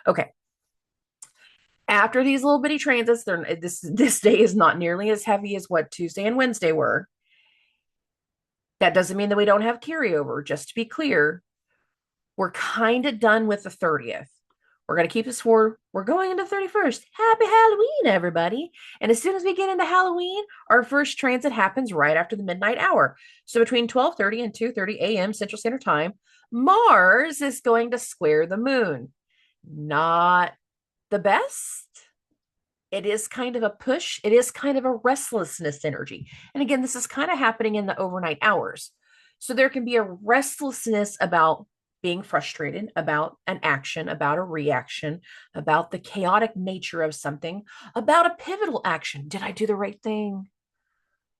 Okay. After these little bitty transits, this day is not nearly as heavy as what Tuesday and Wednesday were. That doesn't mean that we don't have carryover. Just to be clear, we're kind of done with the 30th. We're going to keep this forward. We're going into 31st. Happy Halloween, everybody. And as soon as we get into Halloween, our first transit happens right after the midnight hour. So between 12:30 and 2:30 a.m. Central Standard Time, Mars is going to square the moon. Not the best. It is kind of a push. It is kind of a restlessness energy. And again, this is kind of happening in the overnight hours. So there can be a restlessness about being frustrated about an action, about a reaction, about the chaotic nature of something, about a pivotal action. Did I do the right thing?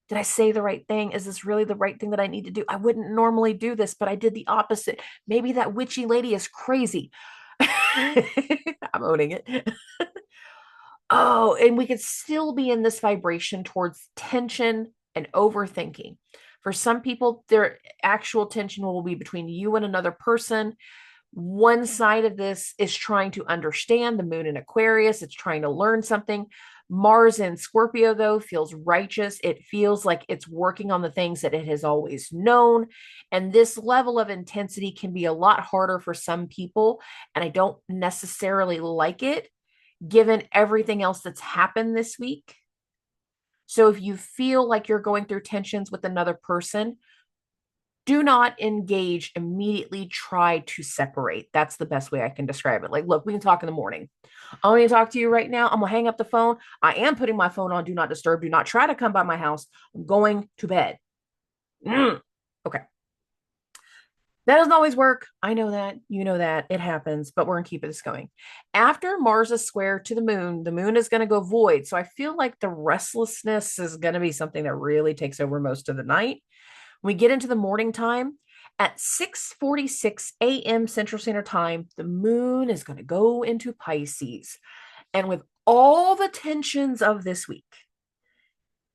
Did I say the right thing? Is this really the right thing that I need to do? I wouldn't normally do this, but I did the opposite. Maybe that witchy lady is crazy. I'm owning it. Oh, and we could still be in this vibration towards tension and overthinking. For some people, their actual tension will be between you and another person. One side of this is trying to understand the moon in Aquarius. It's trying to learn something. Mars in Scorpio, though, feels righteous. It feels like it's working on the things that it has always known. And this level of intensity can be a lot harder for some people. And I don't necessarily like it, given everything else that's happened this week. So if you feel like you're going through tensions with another person, do not engage immediately. Try to separate. That's the best way I can describe it. Like, look, we can talk in the morning. I want to talk to you right now. I'm going to hang up the phone. I am putting my phone on do not disturb. Do not try to come by my house. I'm going to bed. Okay. That doesn't always work. I know that. You know that. It happens, but we're going to keep this going. After Mars is square to the moon is going to go void. So I feel like the restlessness is going to be something that really takes over most of the night. When we get into the morning time, at 6:46 a.m. Central Standard Time, the moon is going to go into Pisces. And with all the tensions of this week,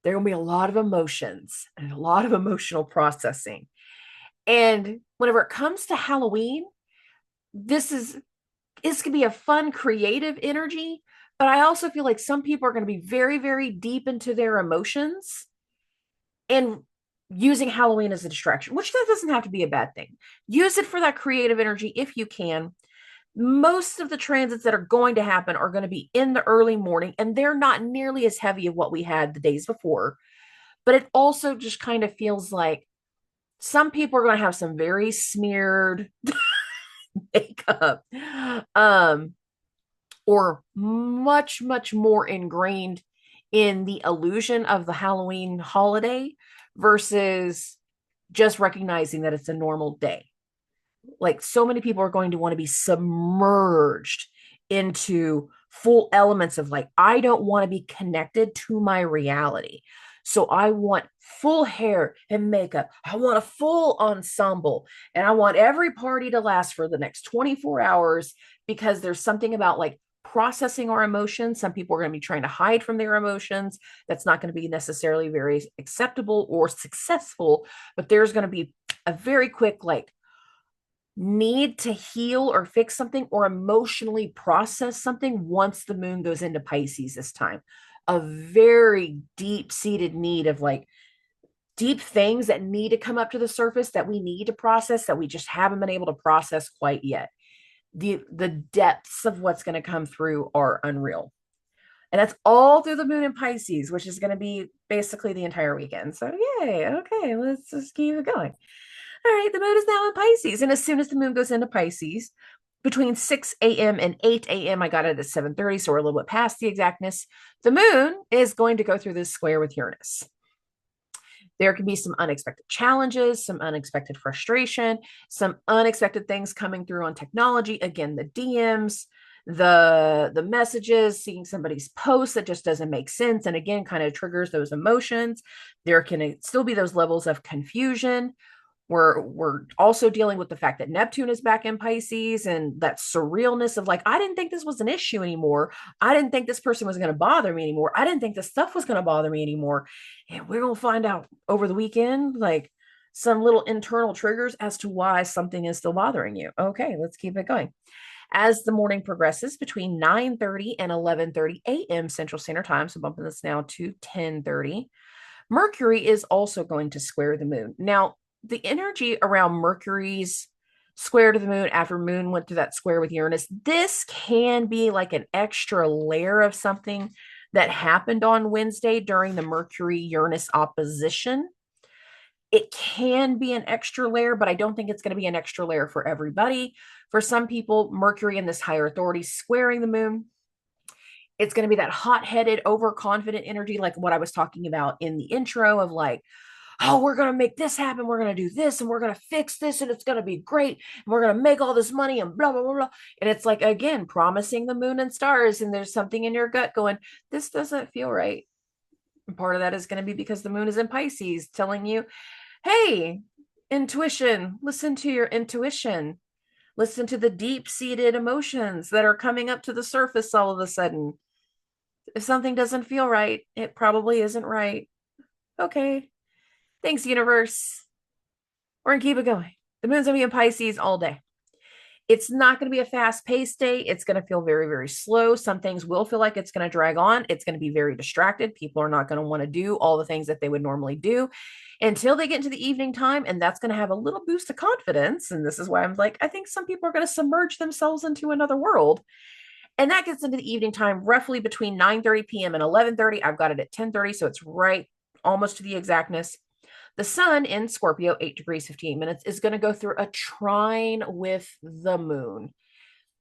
there will be a lot of emotions and a lot of emotional processing. And whenever it comes to Halloween, this could be a fun, creative energy. But I also feel like some people are going to be very, very deep into their emotions and using Halloween as a distraction, which that doesn't have to be a bad thing. Use it for that creative energy if you can. Most of the transits that are going to happen are going to be in the early morning, and they're not nearly as heavy of what we had the days before. But it also just kind of feels like some people are going to have some very smeared makeup, or much, much more ingrained in the illusion of the Halloween holiday versus just recognizing that it's a normal day. Like, so many people are going to want to be submerged into full elements of, like, I don't want to be connected to my reality. So I want full hair and makeup. I want a full ensemble. And I want every party to last for the next 24 hours because there's something about, like, processing our emotions. Some people are going to be trying to hide from their emotions. That's not going to be necessarily very acceptable or successful, but there's going to be a very quick, like, need to heal or fix something or emotionally process something once the moon goes into Pisces this time. A very deep seated need of, like, deep things that need to come up to the surface that we need to process that we just haven't been able to process quite yet. The depths of what's going to come through are unreal. And that's all through the moon in Pisces, which is going to be basically the entire weekend. So yay, okay, let's just keep it going. All right, the moon is now in Pisces. And as soon as the moon goes into Pisces, between 6 a.m. and 8 a.m., I got it at 7:30, so we're a little bit past the exactness. The moon is going to go through this square with Uranus. There can be some unexpected challenges, some unexpected frustration, some unexpected things coming through on technology. Again, the DMs, the messages, seeing somebody's post that just doesn't make sense, and again, kind of triggers those emotions. There can still be those levels of confusion. We're also dealing with the fact that Neptune is back in Pisces and that surrealness of, like, I didn't think this was an issue anymore. I didn't think this person was going to bother me anymore. I didn't think this stuff was going to bother me anymore. And we're going to find out over the weekend, like, some little internal triggers as to why something is still bothering you. Okay, let's keep it going. As the morning progresses between 9:30 and 11:30 a.m. Central Standard Time, so bumping this now to 10:30, Mercury is also going to square the moon. Now, the energy around Mercury's square to the moon after moon went through that square with Uranus, this can be like an extra layer of something that happened on Wednesday during the Mercury Uranus opposition. It can be an extra layer, but I don't think it's going to be an extra layer for everybody. For some people, Mercury and this higher authority squaring the moon, it's going to be that hot-headed, overconfident energy, like what I was talking about in the intro of, like, oh, we're going to make this happen. We're going to do this and we're going to fix this and it's going to be great. And we're going to make all this money and blah, blah, blah, blah. And it's like, again, promising the moon and stars. And there's something in your gut going, this doesn't feel right. And part of that is going to be because the moon is in Pisces telling you, hey, intuition, listen to your intuition. Listen to the deep seated emotions that are coming up to the surface all of a sudden. If something doesn't feel right, it probably isn't right. Okay. Thanks, universe. We're going to keep it going. The moon's going to be in Pisces all day. It's not going to be a fast paced day. It's going to feel very, very slow. Some things will feel like it's going to drag on. It's going to be very distracted. People are not going to want to do all the things that they would normally do until they get into the evening time. And that's going to have a little boost of confidence. And this is why I'm like, I think some people are going to submerge themselves into another world. And that gets into the evening time, roughly between 9:30 p.m. and 11:30. I've got it at 10:30. So it's right almost to the exactness. The sun in Scorpio, 8 degrees, 58 minutes, is going to go through a trine with the moon.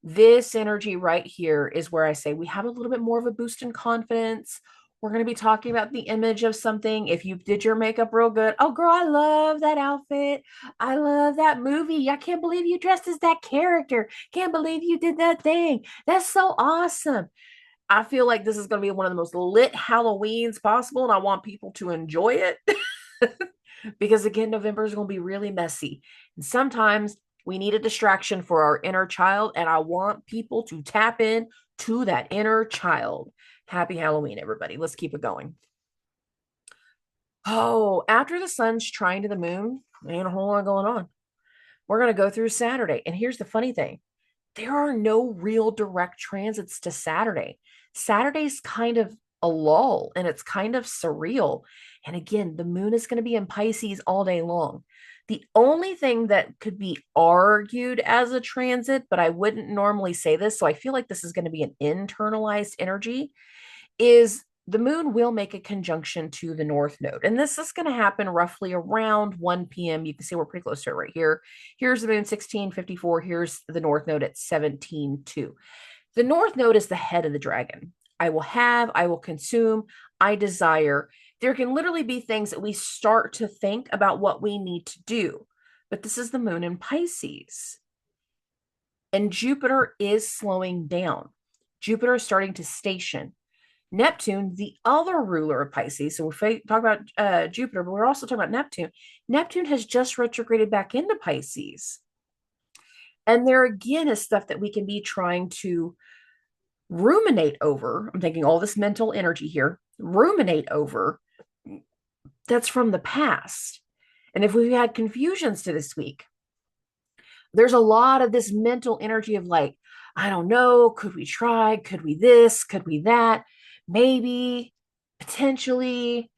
This energy right here is where I say we have a little bit more of a boost in confidence, We're going to be talking about the image of something. If you did your makeup real good, oh, girl, I love that outfit. I love that movie. I can't believe you dressed as that character. Can't believe you did that thing. That's so awesome. I feel like this is going to be one of the most lit Halloweens possible, and I want people to enjoy it because, again, November is going to be really messy. And sometimes we need a distraction for our inner child, and I want people to tap in to that inner child. Happy Halloween, everybody. Let's keep it going. Oh, after the sun's trine to the moon, ain't a whole lot going on. We're going to go through Saturday. And here's the funny thing. There are no real direct transits to Saturday. Saturday's kind of a lull and it's kind of surreal. And again, the moon is going to be in Pisces all day long. The only thing that could be argued as a transit, but I wouldn't normally say this, so I feel like this is going to be an internalized energy, is the moon will make a conjunction to the north node. And this is going to happen roughly around 1 p.m. You can see we're pretty close to it right here. Here's the moon 1654. Here's the north node at 17:02. The north node is the head of the dragon. I will have, I will consume, I desire. There can literally be things that we start to think about what we need to do. But this is the moon in Pisces. And Jupiter is slowing down. Jupiter is starting to station. Neptune, the other ruler of Pisces, so we talk about Jupiter, but we're also talking about Neptune. Neptune has just retrograded back into Pisces. And there again is stuff that we can be trying to ruminate over. I'm thinking all this mental energy here, ruminate over. That's from the past. And if we've had confusions to this week, there's a lot of this mental energy of like, I don't know, could we try? Could we this? Could we that? Maybe, potentially,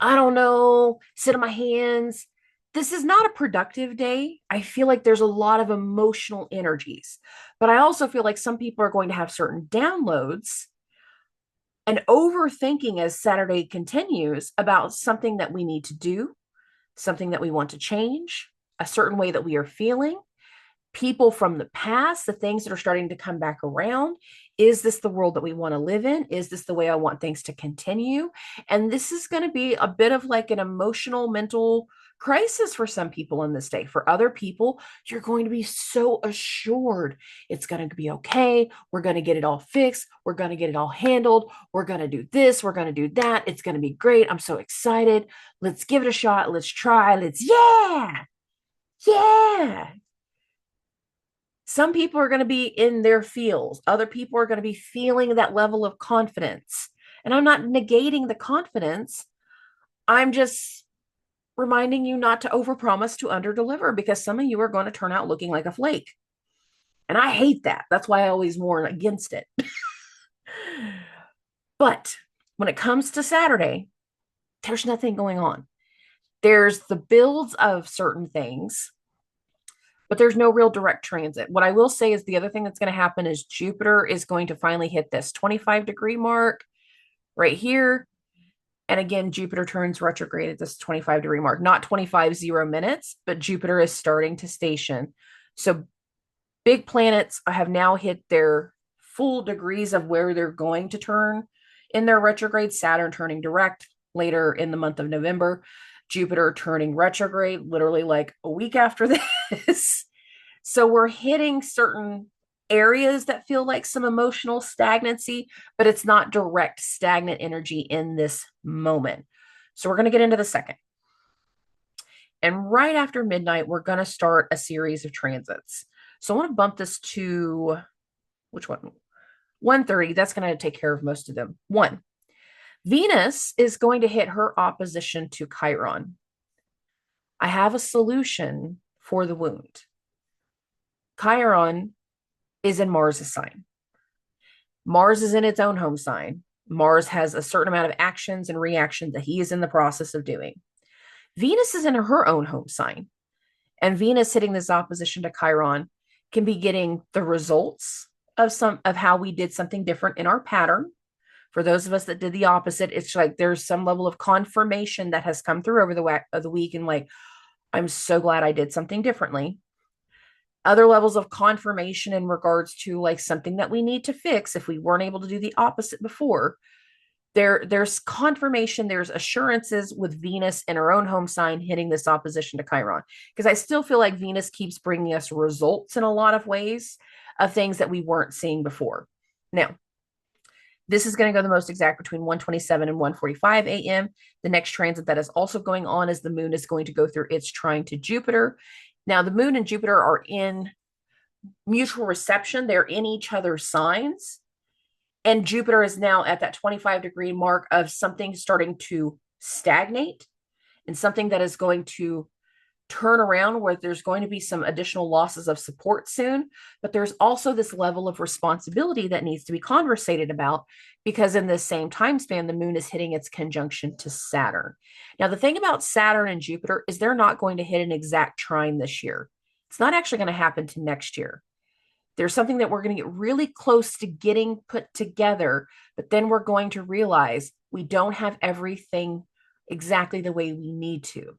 I don't know, sit on my hands. This is not a productive day. I feel like there's a lot of emotional energies, but I also feel like some people are going to have certain downloads and overthinking as Saturday continues about something that we need to do, something that we want to change, a certain way that we are feeling, people from the past, the things that are starting to come back around. Is this the world that we want to live in? Is this the way I want things to continue? And this is going to be a bit of like an emotional, mental crisis for some people in this day. For other people, you're going to be so assured it's going to be okay. We're going to get it all fixed. We're going to get it all handled. We're going to do this. We're going to do that. It's going to be great. I'm so excited. Let's give it a shot. Let's try. Yeah. Some people are going to be in their feels. Other people are going to be feeling that level of confidence. And I'm not negating the confidence. I'm just reminding you not to overpromise to underdeliver, because some of you are going to turn out looking like a flake. And I hate that. That's why I always warn against it. But when it comes to Saturday, there's nothing going on. There's the builds of certain things, but there's no real direct transit. What I will say is the other thing that's going to happen is Jupiter is going to finally hit this 25-degree mark right here. And again, Jupiter turns retrograde at this 25-degree mark, not 25:00, but Jupiter is starting to station. So big planets have now hit their full degrees of where they're going to turn in their retrograde. Saturn turning direct later in the month of November. Jupiter turning retrograde literally like a week after this. So we're hitting certain areas that feel like some emotional stagnancy, but it's not direct stagnant energy in this moment. So we're going to get into the second. And right after midnight, we're going to start a series of transits. So I want to bump this to, which one? 1:30. That's going to take care of most of them. 1. Venus is going to hit her opposition to Chiron. I have a solution for the wound. Chiron is in Mars' sign. Mars is in its own home sign. Mars has a certain amount of actions and reactions that he is in the process of doing. Venus is in her own home sign. And Venus hitting this opposition to Chiron can be getting the results of how we did something different in our pattern. For those of us that did the opposite, it's like there's some level of confirmation that has come through over the week, and like, I'm so glad I did something differently. Other levels of confirmation in regards to like something that we need to fix if we weren't able to do the opposite before. There's confirmation, there's assurances with Venus in her own home sign hitting this opposition to Chiron. Because I still feel like Venus keeps bringing us results in a lot of ways of things that we weren't seeing before. Now, this is going to go the most exact between 1:27 and 1:45 a.m. The next transit that is also going on is the moon is going to go through its trine to Jupiter. Now, the moon and Jupiter are in mutual reception. They're in each other's signs. And Jupiter is now at that 25-degree mark of something starting to stagnate and something that is going to turn around, where there's going to be some additional losses of support soon. But there's also this level of responsibility that needs to be conversated about, because in this same time span, the moon is hitting its conjunction to Saturn. Now, the thing about Saturn and Jupiter is they're not going to hit an exact trine this year. It's not actually going to happen to next year. There's something that we're going to get really close to getting put together, but then we're going to realize we don't have everything exactly the way we need to.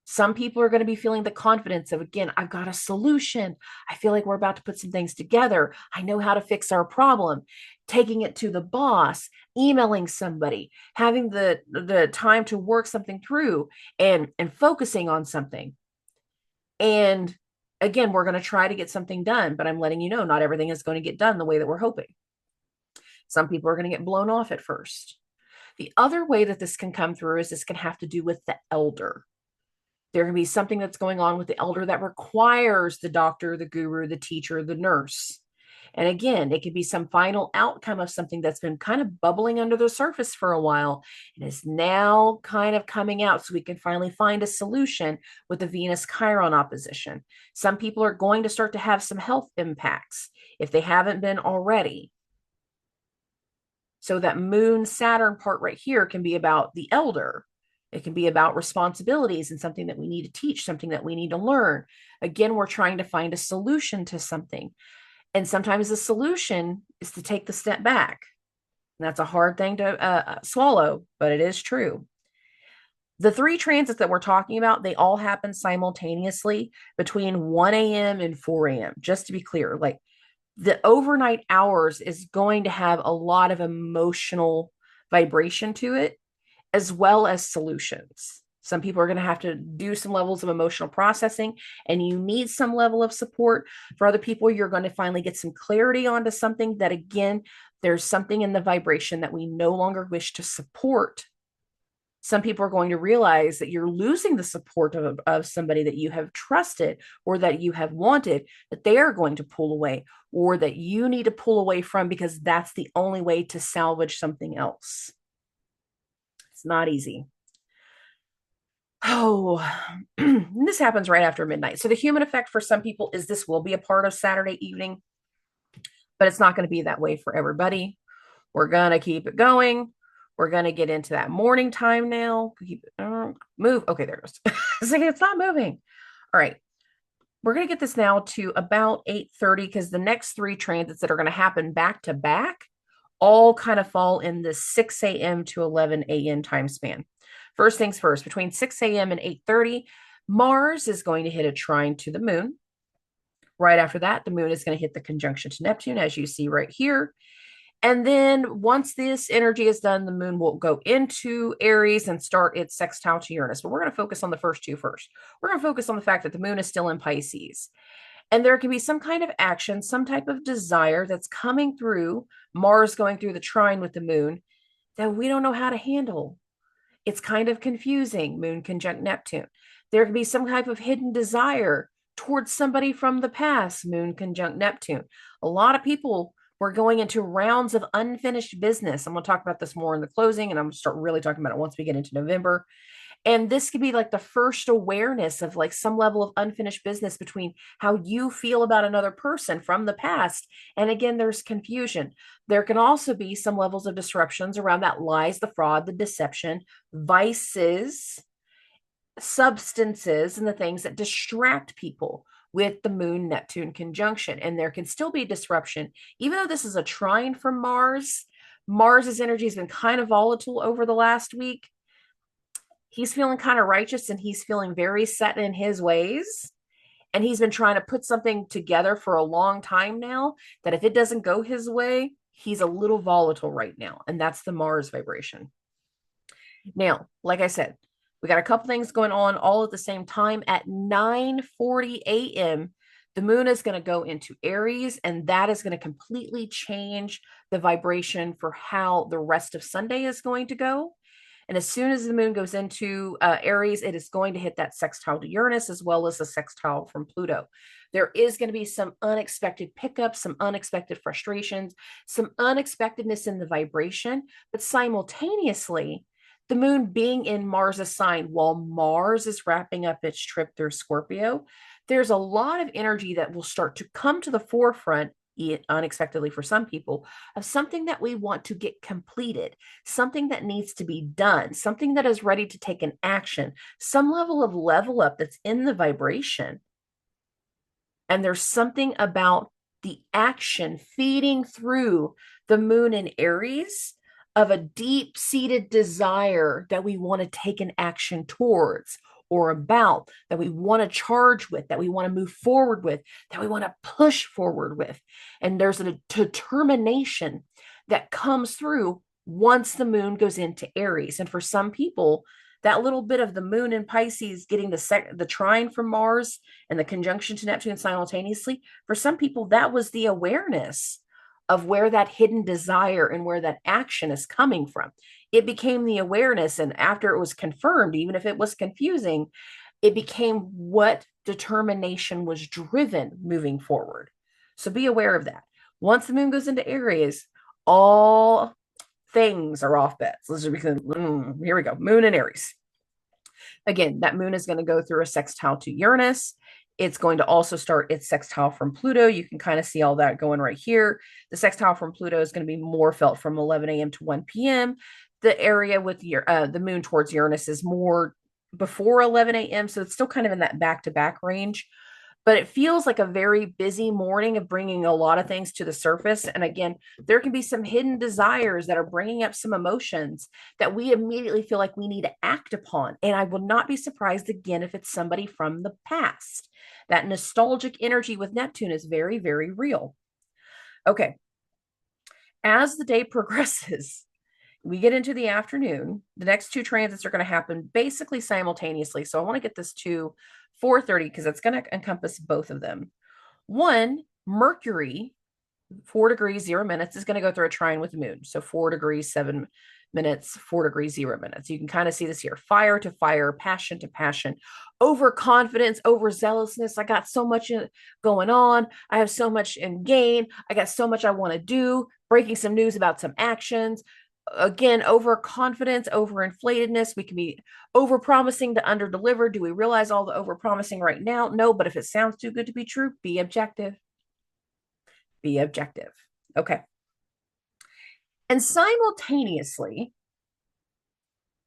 Some people are going to be feeling the confidence of, again, I've got a solution. I feel like we're about to put some things together. I know how to fix our problem. Taking it to the boss, emailing somebody, having the time to work something through and focusing on something. And again, we're going to try to get something done, but I'm letting you know, not everything is going to get done the way that we're hoping. Some people are going to get blown off at first. The other way that this can come through is this can have to do with the elder. There can be something that's going on with the elder that requires the doctor, the guru, the teacher, the nurse. And again, it could be some final outcome of something that's been kind of bubbling under the surface for a while and is now kind of coming out, so we can finally find a solution with the Venus-Chiron opposition. Some people are going to start to have some health impacts if they haven't been already. So that Moon-Saturn part right here can be about the elder. It can be about responsibilities and something that we need to teach, something that we need to learn. Again, we're trying to find a solution to something. And sometimes the solution is to take the step back. And that's a hard thing to swallow, but it is true. The three transits that we're talking about, they all happen simultaneously between 1 a.m. and 4 a.m. Just to be clear, like the overnight hours is going to have a lot of emotional vibration to it, as well as solutions. Some people are going to have to do some levels of emotional processing, and you need some level of support. For other people, you're going to finally get some clarity onto something that, again, there's something in the vibration that we no longer wish to support. Some people are going to realize that you're losing the support of somebody that you have trusted or that you have wanted, that they are going to pull away, or that you need to pull away from, because that's the only way to salvage something else. It's not easy. Oh, this happens right after midnight. So the human effect for some people is this will be a part of Saturday evening, but it's not going to be that way for everybody. We're going to keep it going. We're going to get into that morning time now. Keep move. Okay, there it goes. It's like, it's not moving. All right. We're going to get this now to about 8:30, because the next three transits that are going to happen back to back all kind of fall in the 6 a.m. to 11 a.m. time span. First things first, between 6 a.m. and 8:30, Mars is going to hit a trine to the moon. Right after that, the moon is going to hit the conjunction to Neptune, as you see right here. And then once this energy is done, the moon will go into Aries and start its sextile to Uranus. But we're going to focus on the first two first. We're going to focus on the fact that the moon is still in Pisces. And there can be some kind of action, some type of desire that's coming through, Mars going through the trine with the moon, that we don't know how to handle. It's kind of confusing, moon conjunct Neptune. There can be some type of hidden desire towards somebody from the past, moon conjunct Neptune. A lot of people were going into rounds of unfinished business. I'm going to talk about this more in the closing, and I'm going to start really talking about it once we get into November. And this could be like the first awareness of like some level of unfinished business between how you feel about another person from the past. And again, there's confusion. There can also be some levels of disruptions around that lies, the fraud, the deception, vices, substances, and the things that distract people with the moon Neptune conjunction. And there can still be disruption, even though this is a trine from Mars. Mars's energy has been kind of volatile over the last week. He's feeling kind of righteous, and he's feeling very set in his ways. And he's been trying to put something together for a long time now, that if it doesn't go his way, He's a little volatile right now, and that's the Mars vibration. Now, like I said, we got a couple things going on all at the same time. At 9:40 a.m., the moon is going to go into Aries, and that is going to completely change the vibration for how the rest of Sunday is going to go. And as soon as the moon goes into Aries, it is going to hit that sextile to Uranus as well as a sextile from Pluto. There is going to be some unexpected pickups, some unexpected frustrations, some unexpectedness in the vibration, but simultaneously, the moon being in Mars' sign while Mars is wrapping up its trip through Scorpio, there's a lot of energy that will start to come to the forefront unexpectedly for some people, of something that we want to get completed, something that needs to be done, something that is ready to take an action, some level up that's in the vibration. And there's something about the action feeding through the moon in Aries of a deep-seated desire that we want to take an action towards or about, that we want to charge with, that we want to move forward with, that we want to push forward with. And there's a determination that comes through once the moon goes into Aries. And for some people, that little bit of the moon in Pisces getting the trine from Mars and the conjunction to Neptune simultaneously, for some people, that was the awareness of where that hidden desire and where that action is coming from. It became the awareness. And after it was confirmed, even if it was confusing, it became what determination was driven moving forward. So be aware of that. Once the moon goes into Aries, all things are off bets. Let's just here we go. Moon and Aries. Again, that moon is going to go through a sextile to Uranus. It's going to also start its sextile from Pluto. You can kind of see all that going right here. The sextile from Pluto is going to be more felt from 11 a.m. to 1 p.m. The area with the moon towards Uranus is more before 11 a.m. So it's still kind of in that back-to-back range. But it feels like a very busy morning of bringing a lot of things to the surface. And again, there can be some hidden desires that are bringing up some emotions that we immediately feel like we need to act upon. And I will not be surprised again if it's somebody from the past. That nostalgic energy with Neptune is very, very real. Okay. As the day progresses, we get into the afternoon. The next two transits are going to happen basically simultaneously. So I want to get this to 4:30 because it's going to encompass both of them. One, Mercury, 4 degrees, 0 minutes, is going to go through a trine with the moon. So 4 degrees, 7 minutes, 4 degrees, 0 minutes. You can kind of see this here. Fire to fire, passion to passion, overconfidence, overzealousness. I got so much going on. I have so much in gain. I got so much I want to do. Breaking some news about some actions. Again, overconfidence, overinflatedness. We can be over promising to under deliver. Do we realize all the over promising right now? No, but if it sounds too good to be true, be objective. Be objective. Okay. And simultaneously,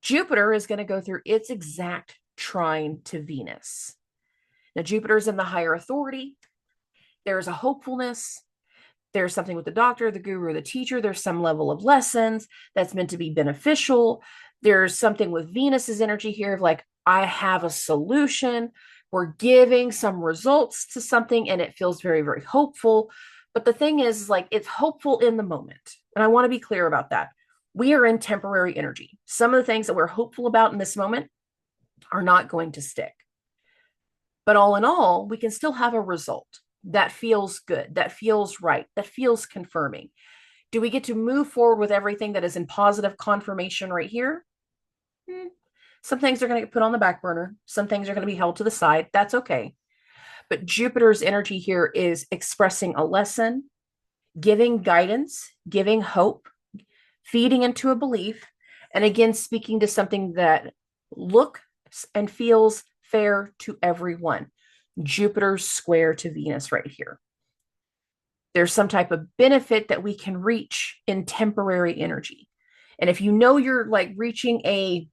Jupiter is going to go through its exact trine to Venus. Now, Jupiter's in the higher authority. There's a hopefulness. There's something with the doctor, the guru, the teacher. There's some level of lessons that's meant to be beneficial. There's something with Venus's energy here of like, I have a solution. We're giving some results to something and it feels very, very hopeful. But the thing is, like, it's hopeful in the moment. And I want to be clear about that. We are in temporary energy. Some of the things that we're hopeful about in this moment are not going to stick. But all in all, we can still have a result that feels good, that feels right, that feels confirming. Do we get to move forward with everything that is in positive confirmation right here? Some things are going to get put on the back burner. Some things are going to be held to the side. That's okay. But Jupiter's energy here is expressing a lesson, giving guidance, giving hope, feeding into a belief, and again, speaking to something that looks and feels fair to everyone. Jupiter's square to Venus right here. There's some type of benefit that we can reach in temporary energy. And if you know you're like reaching a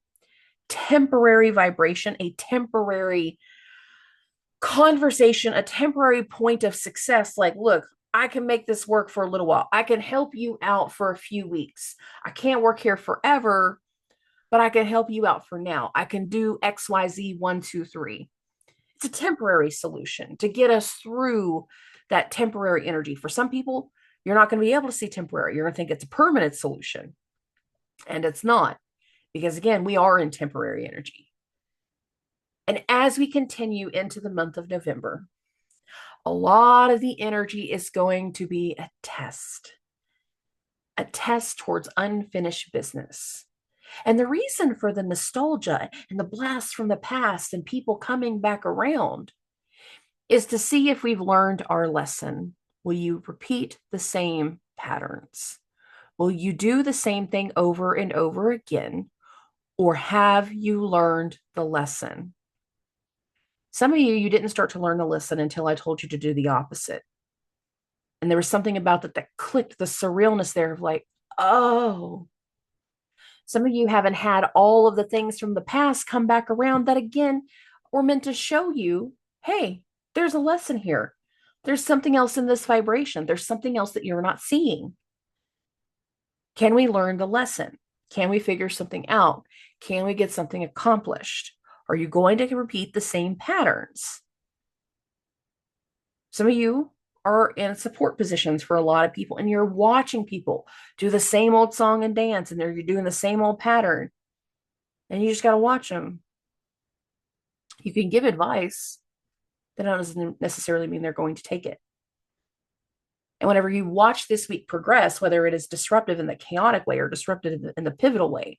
temporary vibration, a temporary conversation, a temporary point of success, like, look, I can make this work for a little while. I can help you out for a few weeks. I can't work here forever, but I can help you out for now. I can do XYZ 1, 2, 3. It's a temporary solution to get us through that temporary energy. For some people, You're not going to be able to see temporary. You're going to think it's a permanent solution. And it's not, because again, we are in temporary energy. And as we continue into the month of November, a lot of the energy is going to be a test towards unfinished business. And the reason for the nostalgia and the blast from the past and people coming back around is to see if we've learned our lesson. Will you repeat the same patterns? Will you do the same thing over and over again? Or have you learned the lesson? Some of you didn't start to learn the lesson until I told you to do the opposite. And there was something about that clicked, the surrealness there of like, oh. Some of you haven't had all of the things from the past come back around that, again, were meant to show you, hey, there's a lesson here. There's something else in this vibration. There's something else that you're not seeing. Can we learn the lesson? Can we figure something out? Can we get something accomplished? Are you going to repeat the same patterns? Some of you are in support positions for a lot of people, and you're watching people do the same old song and dance, and you're doing the same old pattern, and you just got to watch them. You can give advice, that doesn't necessarily mean they're going to take it. And whenever you watch this week progress, whether it is disruptive in the chaotic way or disruptive in the pivotal way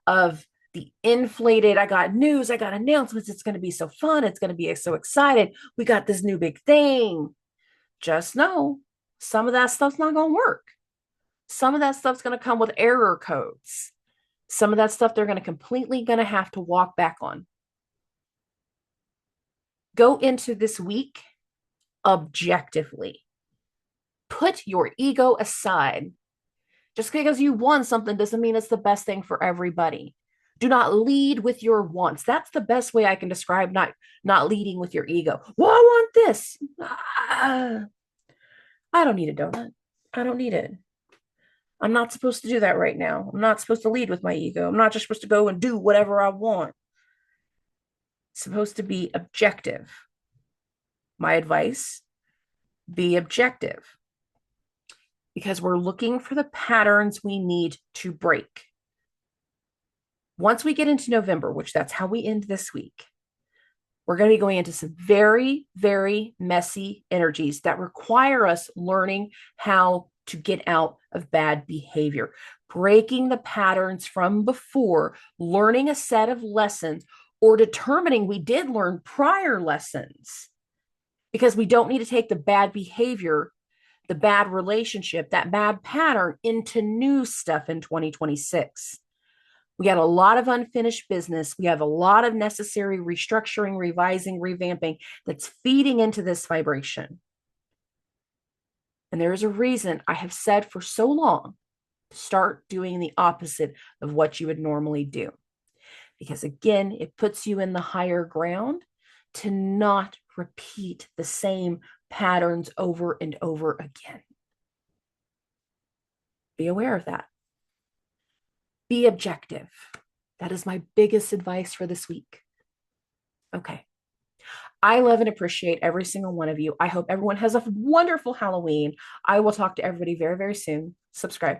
of the inflated, I got news, I got announcements, it's going to be so fun, it's going to be so excited, we got this new big thing. Just know some of that stuff's not going to work. Some of that stuff's going to come with error codes. Some of that stuff they're going to completely going to have to walk back on. Go into this week objectively. Put your ego aside. Just because you won something doesn't mean it's the best thing for everybody. Do not lead with your wants. That's the best way I can describe not leading with your ego. Well, I want this. I don't need a donut. I don't need it. I'm not supposed to do that right now. I'm not supposed to lead with my ego. I'm not just supposed to go and do whatever I want. It's supposed to be objective. My advice, be objective. Because we're looking for the patterns we need to break. Once we get into November, which that's how we end this week, we're going to be going into some very, very messy energies that require us learning how to get out of bad behavior, breaking the patterns from before, learning a set of lessons, or determining we did learn prior lessons, because we don't need to take the bad behavior, the bad relationship, that bad pattern into new stuff in 2026. We got a lot of unfinished business. We have a lot of necessary restructuring, revising, revamping that's feeding into this vibration. And there is a reason I have said for so long, start doing the opposite of what you would normally do. Because again, it puts you in the higher ground to not repeat the same patterns over and over again. Be aware of that. Be objective. That is my biggest advice for this week. Okay. I love and appreciate every single one of you. I hope everyone has a wonderful Halloween. I will talk to everybody very, very soon. Subscribe.